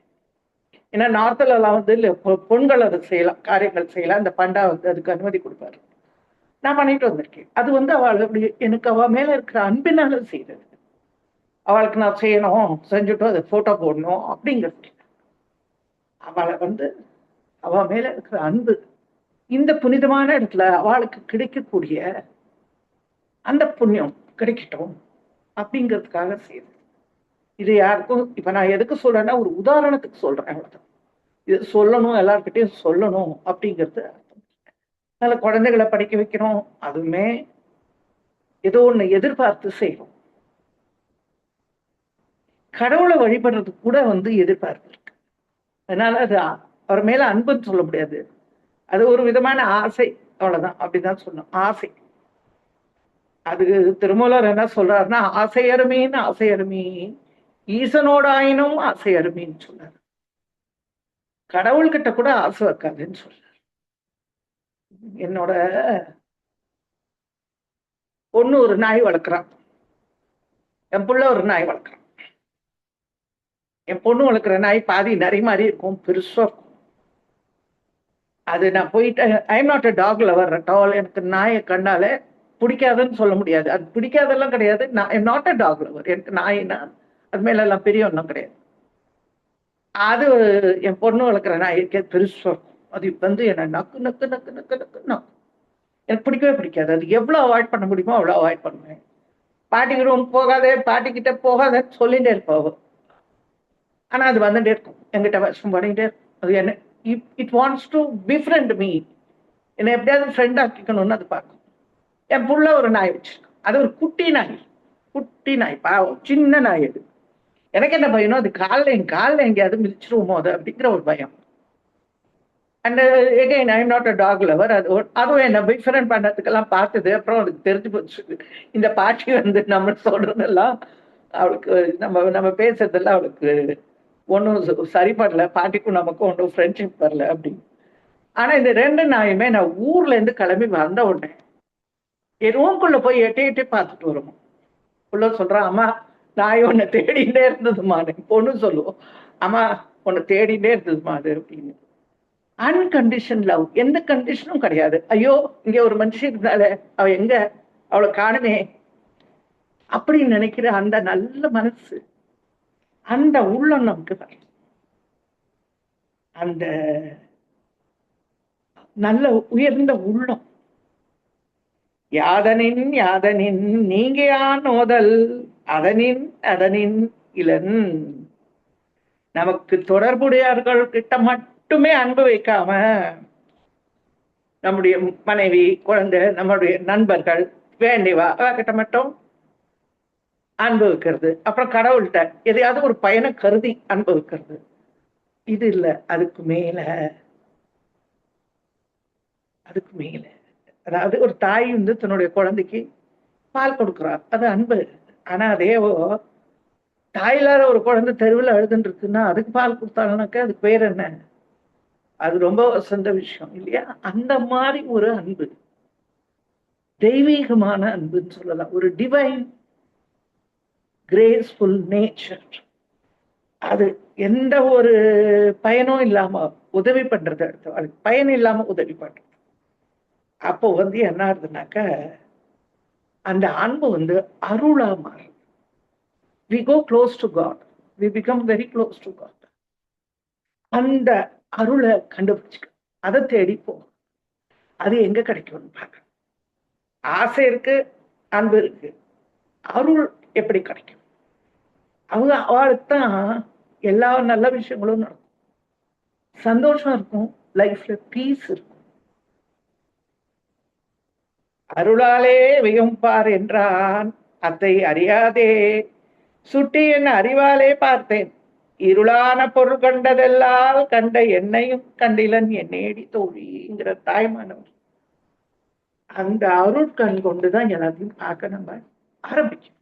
ஏன்னா நார்த்ல எல்லாம் வந்து பொண்கள் அதை செய்யலாம், காரியங்கள் செய்யலாம். இந்த பண்டா வந்து அதுக்கு அனுமதி கொடுப்பாரு. நான் பண்ணிட்டு வந்திருக்கேன். அது வந்து அவள் அப்படி எனக்கு அவ மேல இருக்கிற அன்பினால செய்தது. அவளுக்கு நான் செய்யணும், செஞ்சுட்டு அதை போட்டோ போடணும் அப்படிங்கிறது. அவளை வந்து அவ மேல இருக்கிற அன்பு, இந்த புனிதமான இடத்துல அவளுக்கு கிடைக்கக்கூடிய அந்த புண்ணியம் கிடைக்கட்டும் அப்படிங்கிறதுக்காக செய்யுது. இது யாருக்கும் இப்ப நான் எதுக்கு சொல்றேன்னா, ஒரு உதாரணத்துக்கு சொல்றேன், அவ்வளவுதான். இது சொல்லணும், எல்லார்கிட்டையும் சொல்லணும் அப்படிங்கிறது அர்த்தம். அதனால குழந்தைகளை படிக்க வைக்கணும், அதுவுமே ஏதோ ஒண்ணு எதிர்பார்த்து செய்யணும். கடவுளை வழிபடுறது கூட வந்து எதிர்பார்ப்பு இருக்கு. அதனால அது அவர் மேல அன்புன்னு சொல்ல முடியாது, அது ஒரு விதமான ஆசை, அவ்வளவுதான். அப்படிதான் சொன்னோம், ஆசை. அது திருமூலர் என்ன சொல்றாருன்னா, ஆசையருமீன் ஆசையருமீன் ஈசனோட ஆயினும் ஆசையருமீன்னு சொல்றாரு. கடவுள்கிட்ட கூட ஆசை வைக்காதுன்னு சொல்றாரு. என்னோட பொண்ணு ஒரு நாய் வளர்க்குறான், என் புள்ள ஒரு நாய் வளர்க்குறான். என் பொண்ணு வளர்க்குற நாய் பாதி நரி மாதிரி இருக்கும், பெருசா இருக்கும். அது நான் போயிட்டு, I am not a talk lower at all. எனக்கு நாயை கண்டாலே பிடிக்காதுன்னு சொல்ல முடியாது. அது பிடிக்காதெல்லாம் கிடையாது. நான் I am not a talk lower. எனக்கு நாயினா அது மேல எல்லாம் பெரிய ஒன்றும் கிடையாது. அது என் பொண்ணு வளர்க்குற நாய்க்கு பெருசா இருக்கும். அது வந்து என்ன நக்கு நக்கு நக்கு நக்கு நக்கு நக்கு. எனக்கு பிடிக்கவே பிடிக்காது. அது எவ்வளோ அவாய்ட் பண்ண முடியுமோ அவ்வளோ அவாய்ட் பண்ணுவேன். பாட்டிக்கு ரூம் போகாதே, பாட்டிக்கிட்ட போகாதன்னு சொல்லிட்டே இருப்போம். ஆனா அது வந்துட்டே இருக்கும், எங்கிட்ட வருஷம் பண்ணிட்டே இருக்கும். அது என்ன, இட் வாண்ட்ஸ் டு பிஃப்ரெண்ட் மீ. என்னை எப்படியாவது ஃப்ரெண்ட் ஆக்கிக்கணும்னு அது பார்க்கும். என் புள்ள ஒரு நாய் வச்சிருக்கோம், அது ஒரு குட்டி நாய். குட்டி நாய், பாவம், சின்ன நாய். அது எனக்கு என்ன பயனோ, அது என் காலில் எங்கேயாவது மிதிச்சிருவோமோ அது அப்படிங்கிற ஒரு பயம். And again I am not a talk lower. அதுவும் என்ன பிஃப்ரெண்ட் பண்ணதுக்கெல்லாம் பார்த்தது. அப்புறம் அதுக்கு தெரிஞ்சு போச்சு, இந்த பாட்டி வந்து நம்ம சொல்றதெல்லாம் அவளுக்கு, நம்ம நம்ம பேசுறதெல்லாம் அவளுக்கு ஒன்றும் சரிப்படல, பாட்டிக்கும் நமக்கும் ஒன்றும் ஃப்ரெண்ட்ஷிப் வரல அப்படின்னு. ஆனா இந்த 2 நாயுமே நான் ஊர்ல இருந்து கிளம்பி வந்த உடனே என் ரூம்குள்ள போய் எட்டி எட்டி பார்த்துட்டு வரும். உள்ள சொல்றான், அம்மா நாய் உன்னை தேடிட்டே இருந்ததுமா. பொண்ணு சொல்லுவோம், அம்மா உன்னை தேடிட்டே இருந்ததுமா அது அப்படின்னு. அன்கண்டிஷன் லவ், எந்த கண்டிஷனும் கிடையாது. ஐயோ இங்க ஒரு மனுஷன் இருந்தாலே, அவ எங்க, அவளை காணுமே அப்படின்னு நினைக்கிற அந்த நல்ல மனசு, அந்த உள்ளம் நமக்கு வரும். அந்த நல்ல உயர்ந்த உள்ளம். யாதனின் யாதனின் நீங்கியான் ஓதல் அதனின் அதனின் இளன். நமக்கு தொடர்புடையவர்கள் கிட்ட மட்டுமே அன்பு வைக்காம, நம்முடைய மனைவி, குழந்தை, நம்முடைய நண்பர்கள், வேண்டிவா கிட்ட மட்டும் அன்பு வைக்கிறது. அப்புறம் கடவுள்கிட்ட எதையாவது ஒரு பயனை கருதி அன்பு வைக்கிறது. இது இல்ல, அதுக்கு மேல, அதுக்கு மேல. அதாவது ஒரு தாய் வந்து தன்னுடைய குழந்தைக்கு பால் கொடுக்குறார், அது அன்பு. ஆனா அதே தாய் இல்லாத ஒரு குழந்தை தெருவில் அழுதுன்னு இருக்குன்னா அதுக்கு பால் கொடுத்தாங்கனாக்கா அதுக்கு பேர் என்ன? அது ரொம்ப சொந்த விஷயம் இல்லையா? அந்த மாதிரி ஒரு அன்பு, தெய்வீகமான அன்புன்னு சொல்லலாம், ஒரு டிவைன் கிரேஸ்ஃபுல் நேச்சர். அது எந்த ஒரு பயனும் இல்லாம உதவி பண்றது, அதுக்கு பயன் இல்லாம உதவி பண்றது. அப்போ வந்து என்ன ஆகுதுனாக்க, அந்த அன்பு வந்து அருளா மாறும். We go close to God. We become very close to God. அந்த அருளை கண்டுபிடிச்சுக்க, அதை தேடி போ. அது எங்க கிடைக்கும்னு பார்க்க. ஆசை இருக்கு, அன்பு இருக்கு, அருள் எப்படி கிடைக்கும்? அவங்க அவளுக்கு தான் எல்லா நல்ல விஷயங்களும் நடக்கும், சந்தோஷம் இருக்கும், லைஃப்ல பீஸ் இருக்கும். அருளாலே வியம்பார் என்றான் அத்தை அறியாதே, சுட்டி என் அறிவாலே பார்த்தேன் இருளான பொருள் கண்டதெல்லாம் கண்ட என்னையும் கண்டிலன் என்னேடி தோழிங்கிற தாய்மானவர் அந்த அருட்கண் கொண்டுதான் எல்லாத்தையும் பார்க்க நம்ம ஆரம்பிக்கும்.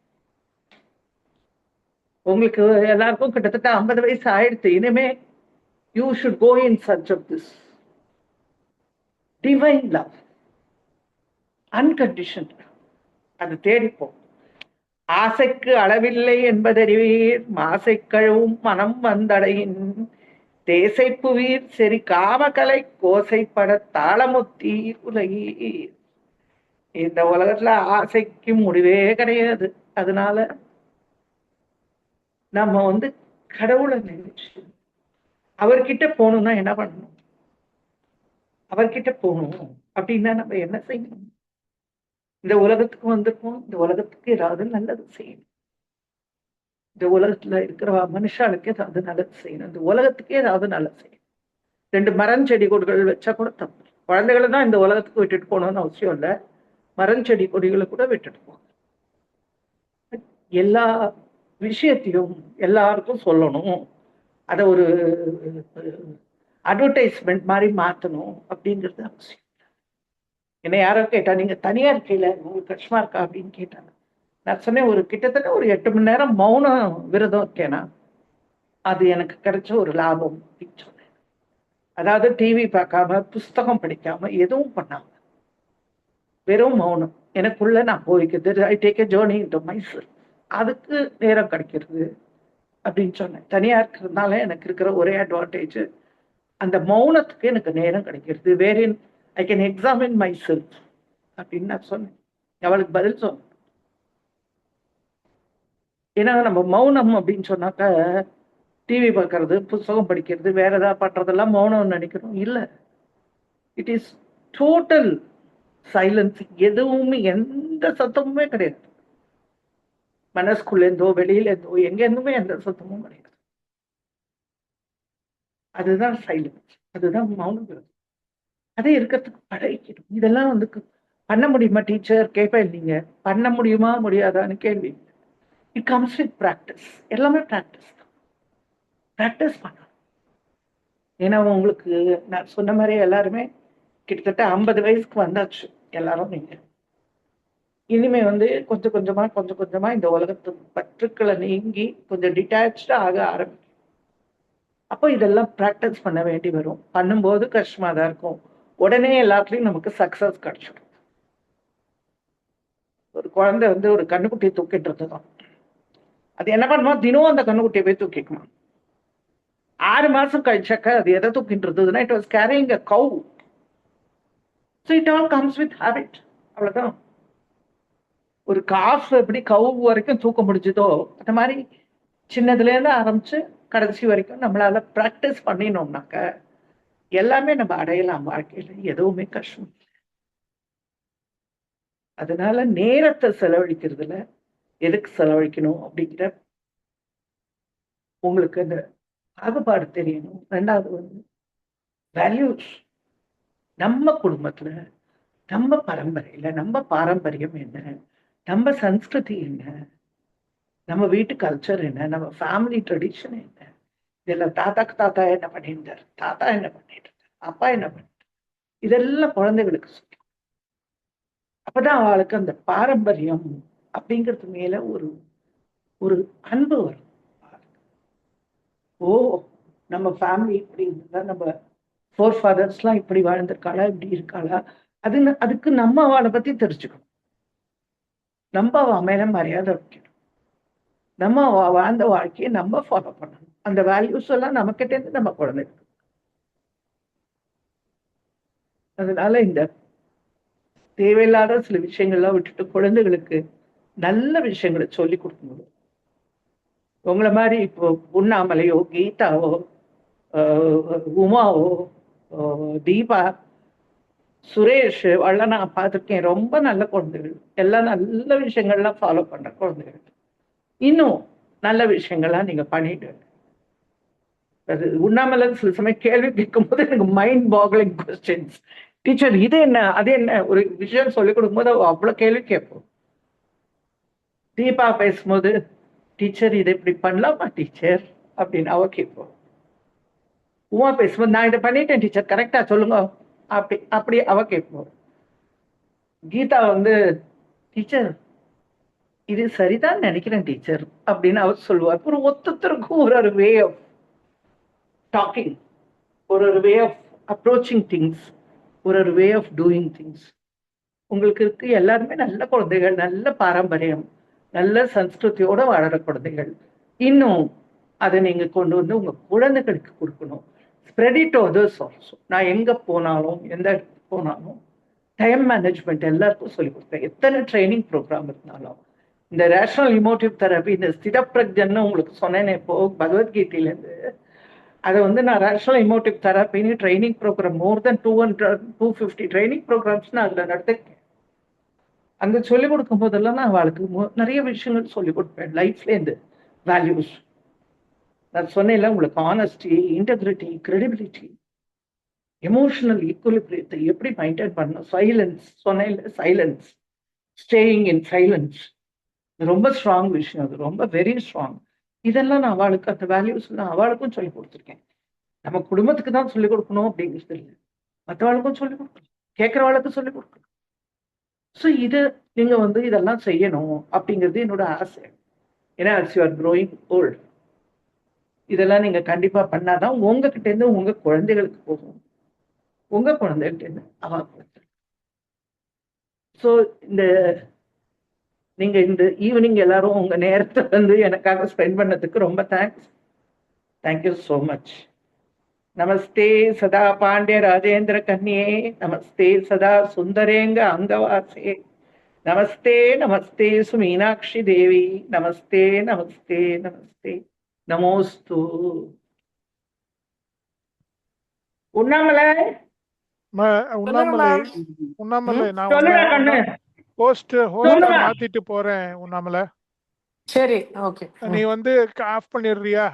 உங்களுக்கு எல்லாருக்கும் கிட்டத்தட்ட 50 வயசு ஆயிடுச்சு. இனிமே you should go in search of this divine love, unconditional. அது தேடிப்போம். ஆசைக்கு அளவில்லை என்பதறிவீர், மாசை கழுவும் மனம் வந்தடையின் தேசை புவீர் சரி காமகலை கோசைப்பட தாளமுத்தீர் உலகீர். இந்த உலகத்துல ஆசைக்கு முடிவே கிடையாது. அதனால நம்ம கடவுளை நினைச்சு அவர்கிட்ட போகணும்னா என்ன பண்ணணும்? அவர்கிட்ட போகணும் அப்படின்னா நம்ம என்ன செய்யணும்? இந்த உலகத்துக்கு வந்திருக்கோம், இந்த உலகத்துக்கு ஏதாவது நல்லது செய்யணும். இந்த உலகத்துல இருக்கிற மனுஷாளுக்கு ஏதாவது நல்லது செய்யணும். இந்த உலகத்துக்கு ஏதாவது நல்லது செய்யணும். 2 மரம் செடி கொடிகள் வச்சா கூட தப்பு. குழந்தைகளை தான் இந்த உலகத்துக்கு விட்டுட்டு போகணும்னு அவசியம் இல்லை. மரம் செடி கொடிகளை கூட விட்டுட்டு போகணும். எல்லா விஷயத்தையும் எல்லாருக்கும் சொல்லணும். அதை ஒரு அட்வர்டைஸ்மெண்ட் மாதிரி மாற்றணும் அப்படிங்கிறது அவசியம். என்ன யாரோ கேட்டா, நீங்க தனியா இருக்கையில உங்களுக்கு கஷ்டமா இருக்கா அப்படின்னு கேட்டாங்க. நான் சொன்னேன், கிட்டத்தட்ட ஒரு 8 மணி நேரம் மௌன விரதம் இருக்கேனா, அது எனக்கு கிடைச்ச ஒரு லாபம் அப்படின்னு சொன்னேன். அதாவது டிவி பார்க்காம, புஸ்தகம் படிக்காம, எதுவும் பண்ணாம வெறும் மௌனம் எனக்குள்ள நான் போய்க்கிறது. I take a journey into myself. அதுக்கு நேரம் கிடைக்கிறது அப்படின்னு சொன்னேன். தனியா இருக்கிறதுனால எனக்கு இருக்கிற ஒரே அட்வான்டேஜ் அந்த மௌனத்துக்கு எனக்கு நேரம் கிடைக்கிறது. Wherein I can examine myself அப்படின்னு நான் சொன்னேன். அவளுக்கு பதில் சொன்னேன். ஏன்னா நம்ம மௌனம் அப்படின்னு சொன்னாக்க டிவி பார்க்கறது, புத்தகம் படிக்கிறது, வேற ஏதாவது பண்றதெல்லாம் மௌனம் நினைக்கிறோம். இல்லை, இட் இஸ் டோட்டல் சைலன்ஸ். எதுவுமே எந்த சத்தமுமே கிடையாது. மனசுக்குள்ளேருந்தோ வெளியிலேருந்தோ எங்கேருந்துமே எந்த சத்தமும் கிடையாது. அதுதான் சைலன்ஸ், அதுதான் மௌனம். அதே இருக்கிறதுக்கு பழகிக்கணும். இதெல்லாம் பண்ண முடியுமா டீச்சர் கேட்பேன். நீங்க பண்ண முடியுமா முடியாதான்னு கேள்வி. It comes with practice. எல்லாமே ப்ராக்டிஸ் தான். ப்ராக்டிஸ் பண்ணணும். ஏன்னா உங்களுக்கு நான் சொன்ன மாதிரி எல்லாருமே கிட்டத்தட்ட 50 வயசுக்கு வந்தாச்சு எல்லாரும். நீங்க இனிமே கொஞ்சம் கொஞ்சமா இந்த உலகத்து பற்றுக்களை நீங்கி கொஞ்சம் டிட்டாச்சா ஆக ஆரம்பிக்கும். அப்போ இதெல்லாம் ப்ராக்டிஸ் பண்ண வேண்டி வரும். பண்ணும்போது கஷ்டமா தான் இருக்கும். உடனே எல்லாத்துலயும் நமக்கு சக்சஸ் கிடைச்சிடும். ஒரு குழந்தை ஒரு கண்ணுக்குட்டியை தூக்கிட்டு இருந்ததும் அது என்ன பண்ணுமா, தினம் அந்த கண்ணுக்குட்டியை போய் தூக்கிக்குமா. 6 மாசம் கழிச்சாக்க அது எதை தூக்கிட்டு இருந்ததுன்னா, it was carrying a cow. So it all comes with habit. அவ்வளவுதான். ஒரு காஃப் எப்படி கவு வரைக்கும் தூக்க முடிஞ்சதோ அந்த மாதிரி சின்னதுல இருந்து ஆரம்பிச்சு கடைசி வரைக்கும் நம்மளால பிராக்டிஸ் பண்ணினோம்னாக்க எல்லாமே நம்ம அடையலாம். வாழ்க்கையில எதுவுமே கஷ்டம். அதனால நேரத்தை செலவழிக்கிறதுல எதுக்கு செலவழிக்கணும் அப்படிங்கிற உங்களுக்கு அந்த பாகுபாடு தெரியணும். 2வது வேல்யூஸ். நம்ம குடும்பத்துல, நம்ம பரம்பரையில, நம்ம பாரம்பரியம் என்ன, நம்ம சன்ஸ்கிருதி என்ன, நம்ம வீட்டு கல்ச்சர் என்ன, நம்ம ஃபேமிலி ட்ரெடிஷன் என்ன, இதெல்லாம் தாத்தா என்ன பண்ணியிருந்தார், தாத்தா என்ன பண்ணிட்டு இருந்தார், அப்பா என்ன பண்ணிட்டு, இதெல்லாம் குழந்தைகளுக்கு சொல்லி. அப்பதான் அவளுக்கு அந்த பாரம்பரியம் அப்படிங்கிறது மேல ஒரு அன்பு வரும். ஓ, நம்ம ஃபேமிலி இப்படி இருந்தா, நம்ம ஃபோர் ஃபாதர்ஸ்லாம் இப்படி வாழ்ந்திருக்காளா, இப்படி இருக்காளா, அதுக்கு நம்ம அவளை பத்தி தெரிஞ்சுக்கணும். நம்ம அவ மேல மரியாதை வைக்கணும். நம்ம வாழ்ந்த வாழ்க்கையை நம்ம ஃபாலோ பண்ணணும். அந்த வேல்யூஸ் எல்லாம் நம்ம கிட்ட இருந்து நம்ம குழந்தைகளுக்கு. அதனால இந்த தேவையில்லாத சில விஷயங்கள்லாம் விட்டுட்டு குழந்தைகளுக்கு நல்ல விஷயங்களை சொல்லி கொடுக்கணும். உங்களை மாதிரி இப்போ உண்ணாமலையோ, கீதாவோ, உமாவோ, தீபா, சுரேஷ் எல்லாம் நான் பார்த்துருக்கேன். ரொம்ப நல்ல குழந்தைகள். எல்லாம் நல்ல விஷயங்கள்லாம் ஃபாலோ பண்ற குழந்தைகள். இன்னும் நல்ல விஷயங்கள்லாம் நீங்க பண்ணிட்டு. அது உண்ணாமலை சில சமயம் கேள்வி கேட்கும் போது எனக்கு மைண்ட் பாக்லிங் கொஸ்டின்ஸ். டீச்சர் இது என்ன, அது என்ன, ஒரு விஷயம் சொல்லிக் கொடுக்கும்போது அவ்வளவு கேள்வி கேட்போம். தீபா பேசும்போது, டீச்சர் இதை இப்படி பண்ணலாமா டீச்சர் அப்படின்னு அவ கேட்போம். உமா பேசும்போது நான் இதை பண்ணிட்டேன் டீச்சர் கரெக்டா சொல்லுங்க அப்படி அப்படி அவ கேட்போம். கீதா வந்து டீச்சர் இது சரிதான் நினைக்கிறேன் டீச்சர் அப்படின்னு அவர் சொல்லுவார். அப்புறம் ஒருத்தருக்கும் ஒரு வே ஆஃப் டாக்கிங், ஒரு வே ஆஃப் அப்ரோச்சிங் திங்ஸ், ஒரு வே ஆஃப் டூயிங் திங்ஸ். உங்களுக்கு இருக்கு எல்லாருமே நல்ல குழந்தைகள், நல்ல பாரம்பரியம், நல்ல சன்ஸ்கிருதியோட வாழற குழந்தைகள். இன்னும் அதை நீங்க கொண்டு வந்து உங்க குழந்தைகளுக்கு கொடுக்கணும். Spread it to others also. நான் எங்க போனாலும் எந்த இடத்துக்கு போனாலும் டைம் மேனேஜ்மெண்ட் எல்லாருக்கும் சொல்லிக் கொடுத்தேன். எத்தனை ட்ரைனிங் ப்ரோக்ராம் இருந்தாலும் இந்த ரேஷனல் இமோட்டிவ் தெரப்பி, இந்த ஸ்திரப்பிரஜன்னு உங்களுக்கு சொன்னேன் இப்போ பகவத்கீதையிலேருந்து, அதை வந்து நான் ரேஷனல் இமோட்டிவ் தெரப்பின்னு ட்ரைனிங் ப்ரோக்ராம் மோர் தென் 250 ட்ரைனிங் ப்ரோக்ராம்ஸ் நான் அதில் நடத்திருக்கேன். அங்கே சொல்லிக் கொடுக்கும் போதெல்லாம் நான் அவளுக்கு நிறைய விஷயங்கள் சொல்லிக் கொடுப்பேன் லைஃப்லேருந்து. வேல்யூஸ் நான் சொன்னேன்ல உங்களுக்கு, ஆனஸ்டி, இன்டெகிரிட்டி, கிரெடிபிலிட்டி, எமோஷனல் ஈக்குவலிபிரியத்தை எப்படி மெயின்டைன் பண்ணணும், சைலன்ஸ் சொன்னேன், சைலன்ஸ், ஸ்டேயிங் இன் சைலன்ஸ், ரொம்ப ஸ்ட்ராங் விஷயம், அது ரொம்ப வெரி ஸ்ட்ராங். இதெல்லாம் நான் அவளுக்கு அந்த வேல்யூஸ் நான் அவளுக்கும் சொல்லிக் கொடுத்துருக்கேன். நம்ம குடும்பத்துக்கு தான் சொல்லிக் கொடுக்கணும் அப்படிங்கிறது இல்லை, மற்றவாளுக்கும் சொல்லிக் கொடுக்கணும், கேட்குறவாளுக்கும் சொல்லிக் கொடுக்கணும். ஸோ இது நீங்க வந்து இதெல்லாம் செய்யணும் அப்படிங்கிறது என்னோட ஆசை. ஏன்னா as you are growing old, இதெல்லாம் நீங்க கண்டிப்பா பண்ணாதான் உங்ககிட்ட இருந்து உங்க குழந்தைகளுக்கு போகும், உங்க குழந்தைகிட்ட இருந்து அவ குழந்தை. ஸோ இந்த நீங்க இந்த ஈவினிங் எல்லாரும் உங்க நேரத்தை வந்து எனக்காக ஸ்பெண்ட் பண்ணதுக்கு ரொம்ப thanks. Thank you so much. Namaste சதா பாண்டிய ராஜேந்திர கன்யே, நமஸ்தே சதா சுந்தரேங்க அங்கவாசே, நமஸ்தே நமஸ்தே மீனாட்சி தேவி, நமஸ்தே நமஸ்தே நமஸ்தே நமோஸ்து. உண்ணாமலை உண்ணாமலை உண்ணாமலை நான் சொல்லுடா கண்ணு, ஹோஸ்ட் சொல்லுடா. மாத்திட்டு போறேன். உண்ணாமலை சரி, ஓகே. நீ வந்து ஆஃப் பண்ணிடுறியா?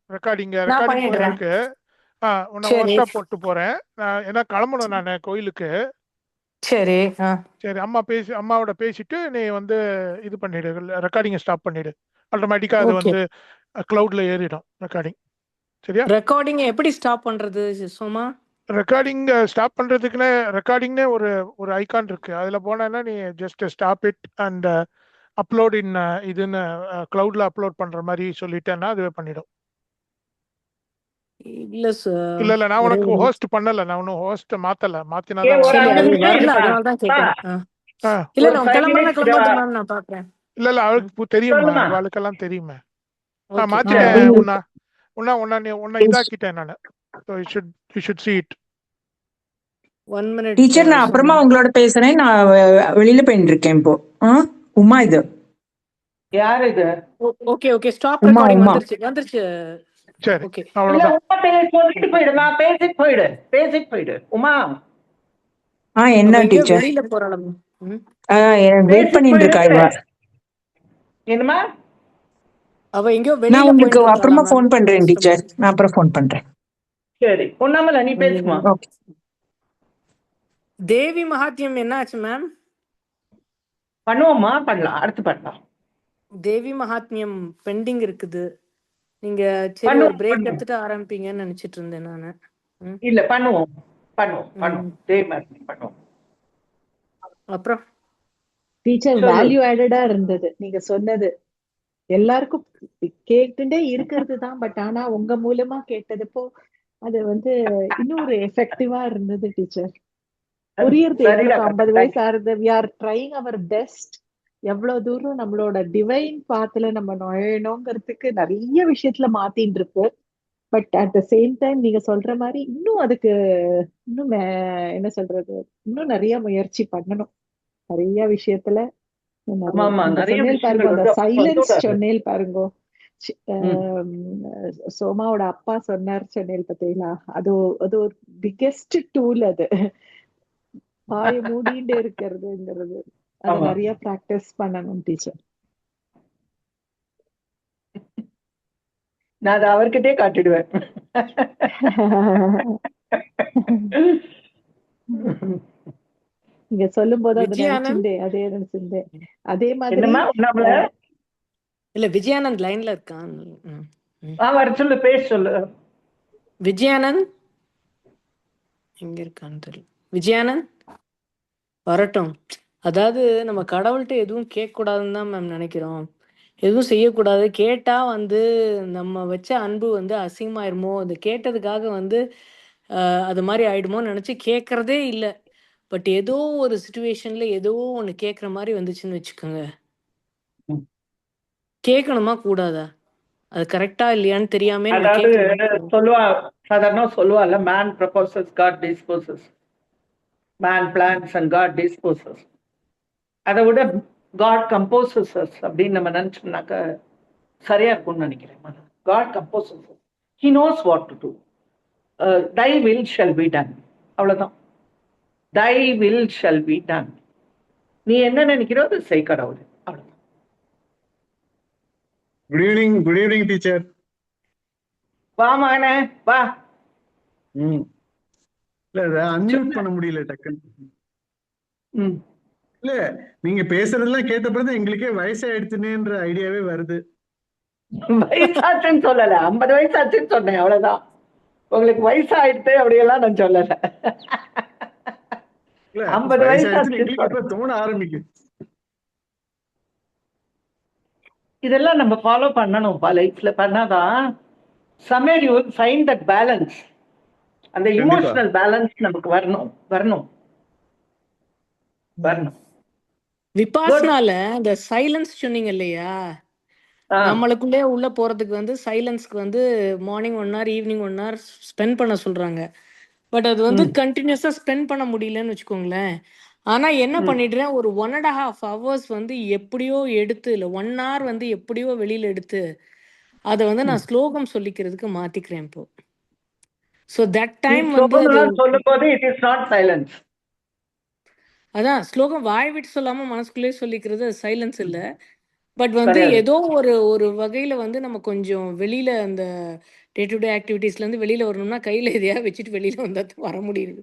ரெக்கார்டிங் பண்ணிடுறேன். இருக்கு. உன்னை சரி. ஹோஸ்டா போட்டு போறேன். ஏன்னா கிளம்பணும் நான் கோயிலுக்கு. சரி. சரி, அம்மாவோட பேசிட்டு நீ வந்து இது பண்ணிடு, ரெக்கார்டிங் ஸ்டாப் பண்ணிடு. ஆட்டோமேட்டிக்கா அது Okay. வந்து கிளவுட்ல ஏறிடும் ரெக்கார்டிங். சரியா? ரெக்கார்டிங் எப்படி ஸ்டாப் பண்றது சோமா? ரெக்கார்டிங் ஸ்டாப் பண்றதுக்குன்னு ரெக்கார்டிங்னே ஒரு ஐகான் இருக்கு. அதுல போனா நீ just stop it and upload இன் இதுன்னு கிளவுட்ல அப்லோட் பண்ற மாதிரி சொல்லிட்டேன்னா அதுவே பண்ணிடும். இல்ல சார். இல்ல நான் உனக்கு ஹோஸ்ட் பண்ணல, நான் ஒன்னும் ஹோஸ்ட் மாத்தல. ஏய், ஒரு சரி, அஞ்சு அது நிமிஷம் வரல, இருப்பா. அதனால தான் கேக்குறேன். இல்ல ஒரு நான் 5 கிளம்புறேன், minutes கிளம்பட்டும் மேம், நான் பாக்குறேன். இல்ல அவளுக்கு தெரியுமா, சொல்லுமா. அவளுக்கெல்லாம் தெரியுமே. Okay. மாத்திட்டேன். உன்னை இதாக்கிட்டேன் நானு. So you should see it. 1 minute. Teacher நான் அப்புறமா உங்களோட பேசுறேன். நான் வெளியில போயிட்டு இருக்கேன் இப்போ. உமா இது யார் இது? Okay okay, stop Uma, recording Uma. வந்துருச்சு. சரி, ஓகே. இல்ல, அவ்வளவுதான். உமா சொல்லிட்டு போயிடுமா, பேசிட்டு போயிடு உமா. என்ன டீச்சர்? வெளியில போறாளம். எனக்கு வெயிட் பண்ணிட்டு இருக்கா இவ. என்னமா? அவ எங்கயோ நான் வெளியில உங்களுக்கு போயிட்டு அப்புறமா இருக்காளாம் ஃபோன் ma'am. பண்றேன் டீச்சர். நான் அப்புறம் ஃபோன் பண்றேன். சரி, உண்ணாமல நீ பேசுமா. ஓகே. தேவி மகாத்மியம் என்ன ஆச்சு மேம்? பண்ணுவோமா, பண்ணலாம், அடுத்து பண்ணலாம். தேவி மகாத்மியம் பெண்டிங் இருக்குது. நீங்க சரி பண்ணுவோம், ஒரு பிரேக் பண்ணுவோம். எடுத்துட்டு ஆரம்பிப்பீங்கன்னு நினைச்சிட்டு இருந்தேன் நானு. இல்ல, பண்ணுவோம். டே மாதிரி பண்ணுவோம். அப்புறம் டீச்சர் சொல்லு. வேல்யூ ஆடடா இருந்தது நீங்க சொன்னது. எல்லாருக்கும் கேட்டுட்டே இருக்கிறது தான், பட் ஆனா உங்க மூலமா கேட்டதுப்போ அது வந்து இன்னொரு எஃபெக்டிவா இருந்தது டீச்சர். புரியுறது. சரிடா, எங்களுக்கு 50 thank வயசு you. ஆறுது. We are trying our best. எவ்வளவு தூரம் நம்மளோட டிவைன் பாத்துல நம்ம நுழையணுங்கிறதுக்கு நிறைய விஷயத்துல மாத்தின்னு இருக்கு. But at the same time நீங்க சொல்ற மாதிரி இன்னும் அதுக்கு இன்னும் என்ன சொல்றது, இன்னும் நிறைய முயற்சி பண்ணணும் நிறைய விஷயத்துல. ஆமா, ஆமா, நீங்க நிறைய சொன்னேல் பாருங்க, விஷயங்கள் அந்த வந்து சைலன்ஸ் வந்துடாது. சொன்னேல் பாருங்க. ம். சோமாவோட அப்பா சொன்னார் சொன்னேல் பார்த்தீங்களா, அது அது ஒரு பிக்கெஸ்ட் டூல். அது வாய மூடிட்டு இருக்கிறதுங்கிறது அது ஆமா. நிறைய பிராக்டிஸ் பண்ணணும் டீச்சர். நான் அதை அவர்கிட்டே காட்டிடுவேன். நீங்க சொல்லும் போது அது விஜயானந்த்? நினைச்சிருந்தேன். அதே மாதிரி என்னம்மா உண்ணாமல? இல்ல விஜயானந்த் லைன்ல இருக்கான். வர சொல்லு, பேச சொல்லு. விஜயானந்த் எங்க இருக்கான்னு தெரியல. விஜயானந்த் வரட்டும். அதாவது நம்ம கடவுள்கிட்ட எதுவும் கேட்கக்கூடாதுன்னு தான் மேம் நினைக்கிறோம். எதுவும் செய்யக்கூடாது. கேட்டா வந்து நம்ம வச்ச அன்பு வந்து அசிங்கமாயிருமோ, அது கேட்டதுக்காக வந்து அது மாதிரி ஆயிடுமோன்னு நினச்சி கேட்கறதே இல்லை. பட் ஏதோ ஒரு சுச்சுவேஷன்ல ஏதோ ஒன்று கேட்குற மாதிரி வந்துச்சுன்னு வச்சுக்கோங்க. ம். கேட்கணுமா கூடாதா? அது கரெக்டா இல்லையான்னு தெரியாம நம்ம அதாவது கேட்கணும். சொல்லுவா, சாதாரண சொல்லுவாள்ல, man proposes God disposes, man plans and God disposes. அதை விட காட் கம்போசஸ் அப்படின்னு நம்ம நினைச்சோம்னாக்க சரியா இருக்கும்னு நினைக்கிறேன். God composes, he knows what to do. Thy will shall be done, அவ்வளவுதான். Thy will shall be done. நீ என்ன நினைக்கிறோ அது செய் கடவுள், அவ்வளவுதான். Good evening teacher. வா மகனே வா. இல்ல அதை அன்மியூட் பண்ண முடியல டக்குன்னு. ம். இல்ல நீங்க பேசுறதெல்லாம் கேட்ட பிறகு எங்களுக்கே வயசாயிடுச்சுன்ற ஐடியாவே வருது. வயசாச்சுன்னு சொல்லல, 50 வயசாச்சுன்னு சொன்னேன், அவ்வளவுதான். உங்களுக்கு வயசாயிடுத்து அப்படியெல்லாம் நான் சொல்லல. இல்ல 50 வயசாயிடுச்சுன்னு வயசாச்சு. எங்களுக்கு இப்ப தோண ஆரம்பிக்குது. இதெல்லாம் நம்ம ஃபாலோ பண்ணணும்ப்பா, லைஃப்ல பண்ணாதான் somewhere you will find that balance. அந்த கண்டிப்பா. இமோஷனல் பேலன்ஸ் நமக்கு வரணும் வரணும் வரணும். விபாசனால இந்த சைலன்ஸ் சொன்னீங்க இல்லையா, ஆ, நம்மளுக்குள்ளே உள்ள போறதுக்கு வந்து சைலன்ஸ்க்கு வந்து morning 1 hour evening 1 hour spend பண்ண சொல்றாங்க. பட் அது வந்து ம், கண்டினியூஸா ஸ்பெண்ட் பண்ண முடியலன்னு வச்சுக்கோங்களேன். ஆனா என்ன ம். பண்ணிடுறேன், ஒரு 1.5 hours வந்து எப்படியோ எடுத்து, இல்ல 1 hour வந்து எப்படியோ வெளியில எடுத்து அதை வந்து நான் ஸ்லோகம் சொல்லிக்கிறதுக்கு மாத்திக்கிறேன் இப்போ. ஸோ தட் நீ டைம் வந்து அது ஸ்லோகம்லாம் சொல்லும் போது இட் இஸ் நாட் சைலன்ஸ். அதான் ஸ்லோகம் வாய் விட்டு சொல்லாம மனசுக்குள்ளேயே சொல்லிக்கிறது சைலன்ஸ் இல்லை. பட் வந்து கிடையாது. ஏதோ ஒரு ஒரு வகையில வந்து நம்ம கொஞ்சம் வெளியில அந்த டே டு டே ஆக்டிவிட்டீஸ்ல இருந்து வெளியில வரணும்னா கையில எதையா வச்சுட்டு வெளியில வந்தா தான் வர முடியுது.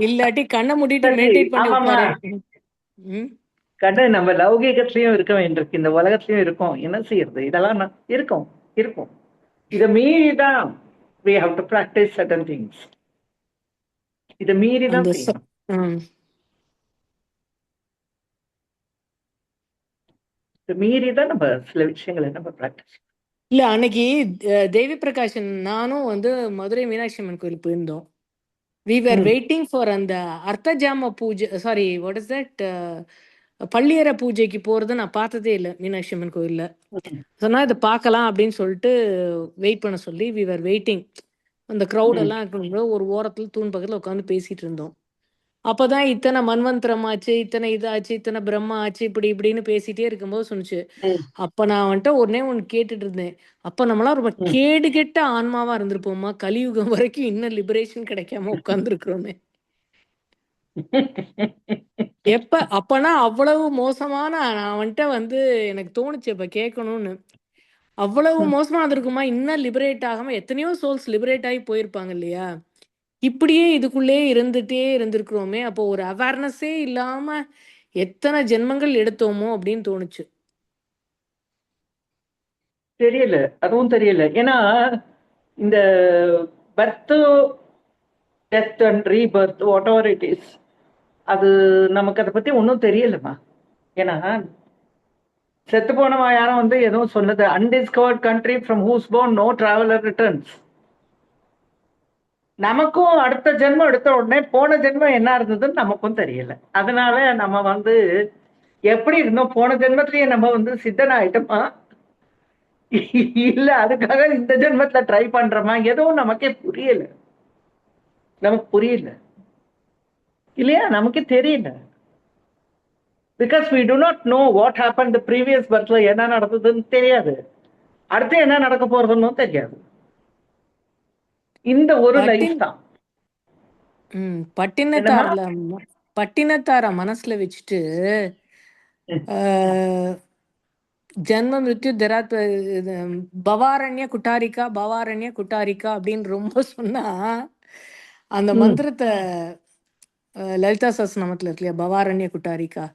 இல்லாட்டி கண்ணை மூடிட்டு சரி, மெடிடேட் பண்ணி ஆமாமா. உட்காரேன். ம் கண்ணு நம்ம லௌகீகத்திலயும் இருக்க வேண்டியிருக்கு, இந்த உலகத்திலயும் இருக்கும். என்ன செய்யறது, இதெல்லாம் இருக்கும் இருக்கும். இதை மீறி தான் we have to practice certain things. இதை மீறி தான் அந்த செய்யணும். ம். இதை மீறி தான் நம்ம சில விஷயங்களை நம்ம ப்ராக்டிஸ். இல்ல அன்னைக்கு தேவி பிரகாஷன் நானும் வந்து மதுரை மீனாட்சி அம்மன் கோயில் போயிருந்தோம். வி வேர் வெயிட்டிங் ஃபார் அந்த அர்த்தஜாம பூஜை, சாரி வாட் இஸ் தட், பள்ளியற பூஜைக்கு போறது நான் பார்த்ததே இல்லை மீனாட்சி அம்மன் கோயில்ல. சொன்னா இதை பார்க்கலாம் அப்படின்னு சொல்லிட்டு வெயிட் பண்ண சொல்லி வி வேர் வெயிட்டிங். அந்த க்ரௌட் எல்லாம் இருக்கும்போது ஒரு ஓரத்துல தூண் பக்கத்துல உட்காந்து பேசிட்டு இருந்தோம். அப்பதான் இத்தனை மன்வந்திரம் ஆச்சு, இத்தனை இதாச்சு, இத்தனை பிரம்மா ஆச்சு, இப்படி இப்படின்னு பேசிட்டே இருக்கும்போது சொன்னுச்சு. அப்ப நான் வந்துட்டு ஒன்னே ஒன்று கேட்டுட்டு இருந்தேன். அப்ப நம்மளாம் ரொம்ப கேடு கெட்ட ஆன்மாவா இருந்திருப்போமா, கலியுகம் வரைக்கும் இன்னும் லிபரேஷன் கிடைக்காம உட்கார்ந்துருக்கிறோமே. எப்ப அப்பனா அவ்வளவு மோசமான நான் வந்துட்டு வந்து எனக்கு தோணுச்சு இப்ப கேட்கணும்னு. அவ்வளவு மோசமா இருந்திருக்குமா, இன்னும் லிபரேட் ஆகாம எத்தனையோ சோல்ஸ் லிபரேட் ஆகி போயிருப்பாங்க இல்லையா. இப்படியே இதுக்குள்ளே இருந்துட்டே இருந்திருக்கிறோமே, அப்போ ஒரு அவேர்னஸே இல்லாம எத்தனை ஜென்மங்கள் எடுத்தோமோ அப்படின்னு தோணுச்சு. தெரியல, அதுவும் தெரியல. ஏன்னா இந்த birth, death and Rebirth, what ever it is, அது நமக்கு அதை பத்தி ஒன்றும் தெரியலம்மா. ஏன்னா செத்து போனவா யாரும் வந்து எதுவும் சொன்னது, undiscovered country from whose bourn no traveller returns. நமக்கும் அடுத்த ஜென்மம் எடுத்த உடனே போன ஜென்மம் என்ன இருந்ததுன்னு நமக்கும் தெரியல. அதனால நம்ம வந்து எப்படி இருந்தோம், போன ஜென்மத்திலேயே நம்ம வந்து சித்தன் ஆயிட்டோமா, இல்ல அதுக்காக இந்த ஜென்மத்துல ட்ரை பண்றோமா, எதுவும் நமக்கே புரியல. நமக்கு புரியல இல்லையா, நமக்கே தெரியல. Because we do not know what happened the previous birthல என்ன நடந்ததுன்னு தெரியாது, அடுத்து என்ன நடக்க போறதுன்னு தெரியாது. இந்த ஒரு லைஃப் தான். பட்டினத்தார்ல பட்டினத்தார மனசுல வச்சுட்டு ஜன்ம மிருத்யு தராத் பவாரண்ய குட்டாரிக்கா பவாரண்ய குட்டாரிக்கா அப்படின்னு ரொம்ப சொன்னா அந்த மந்திரத்தை லலிதா சஹஸ்ரநாமத்துல இருக்கு இல்லையா, பவாரண்ய குட்டாரிக்கா,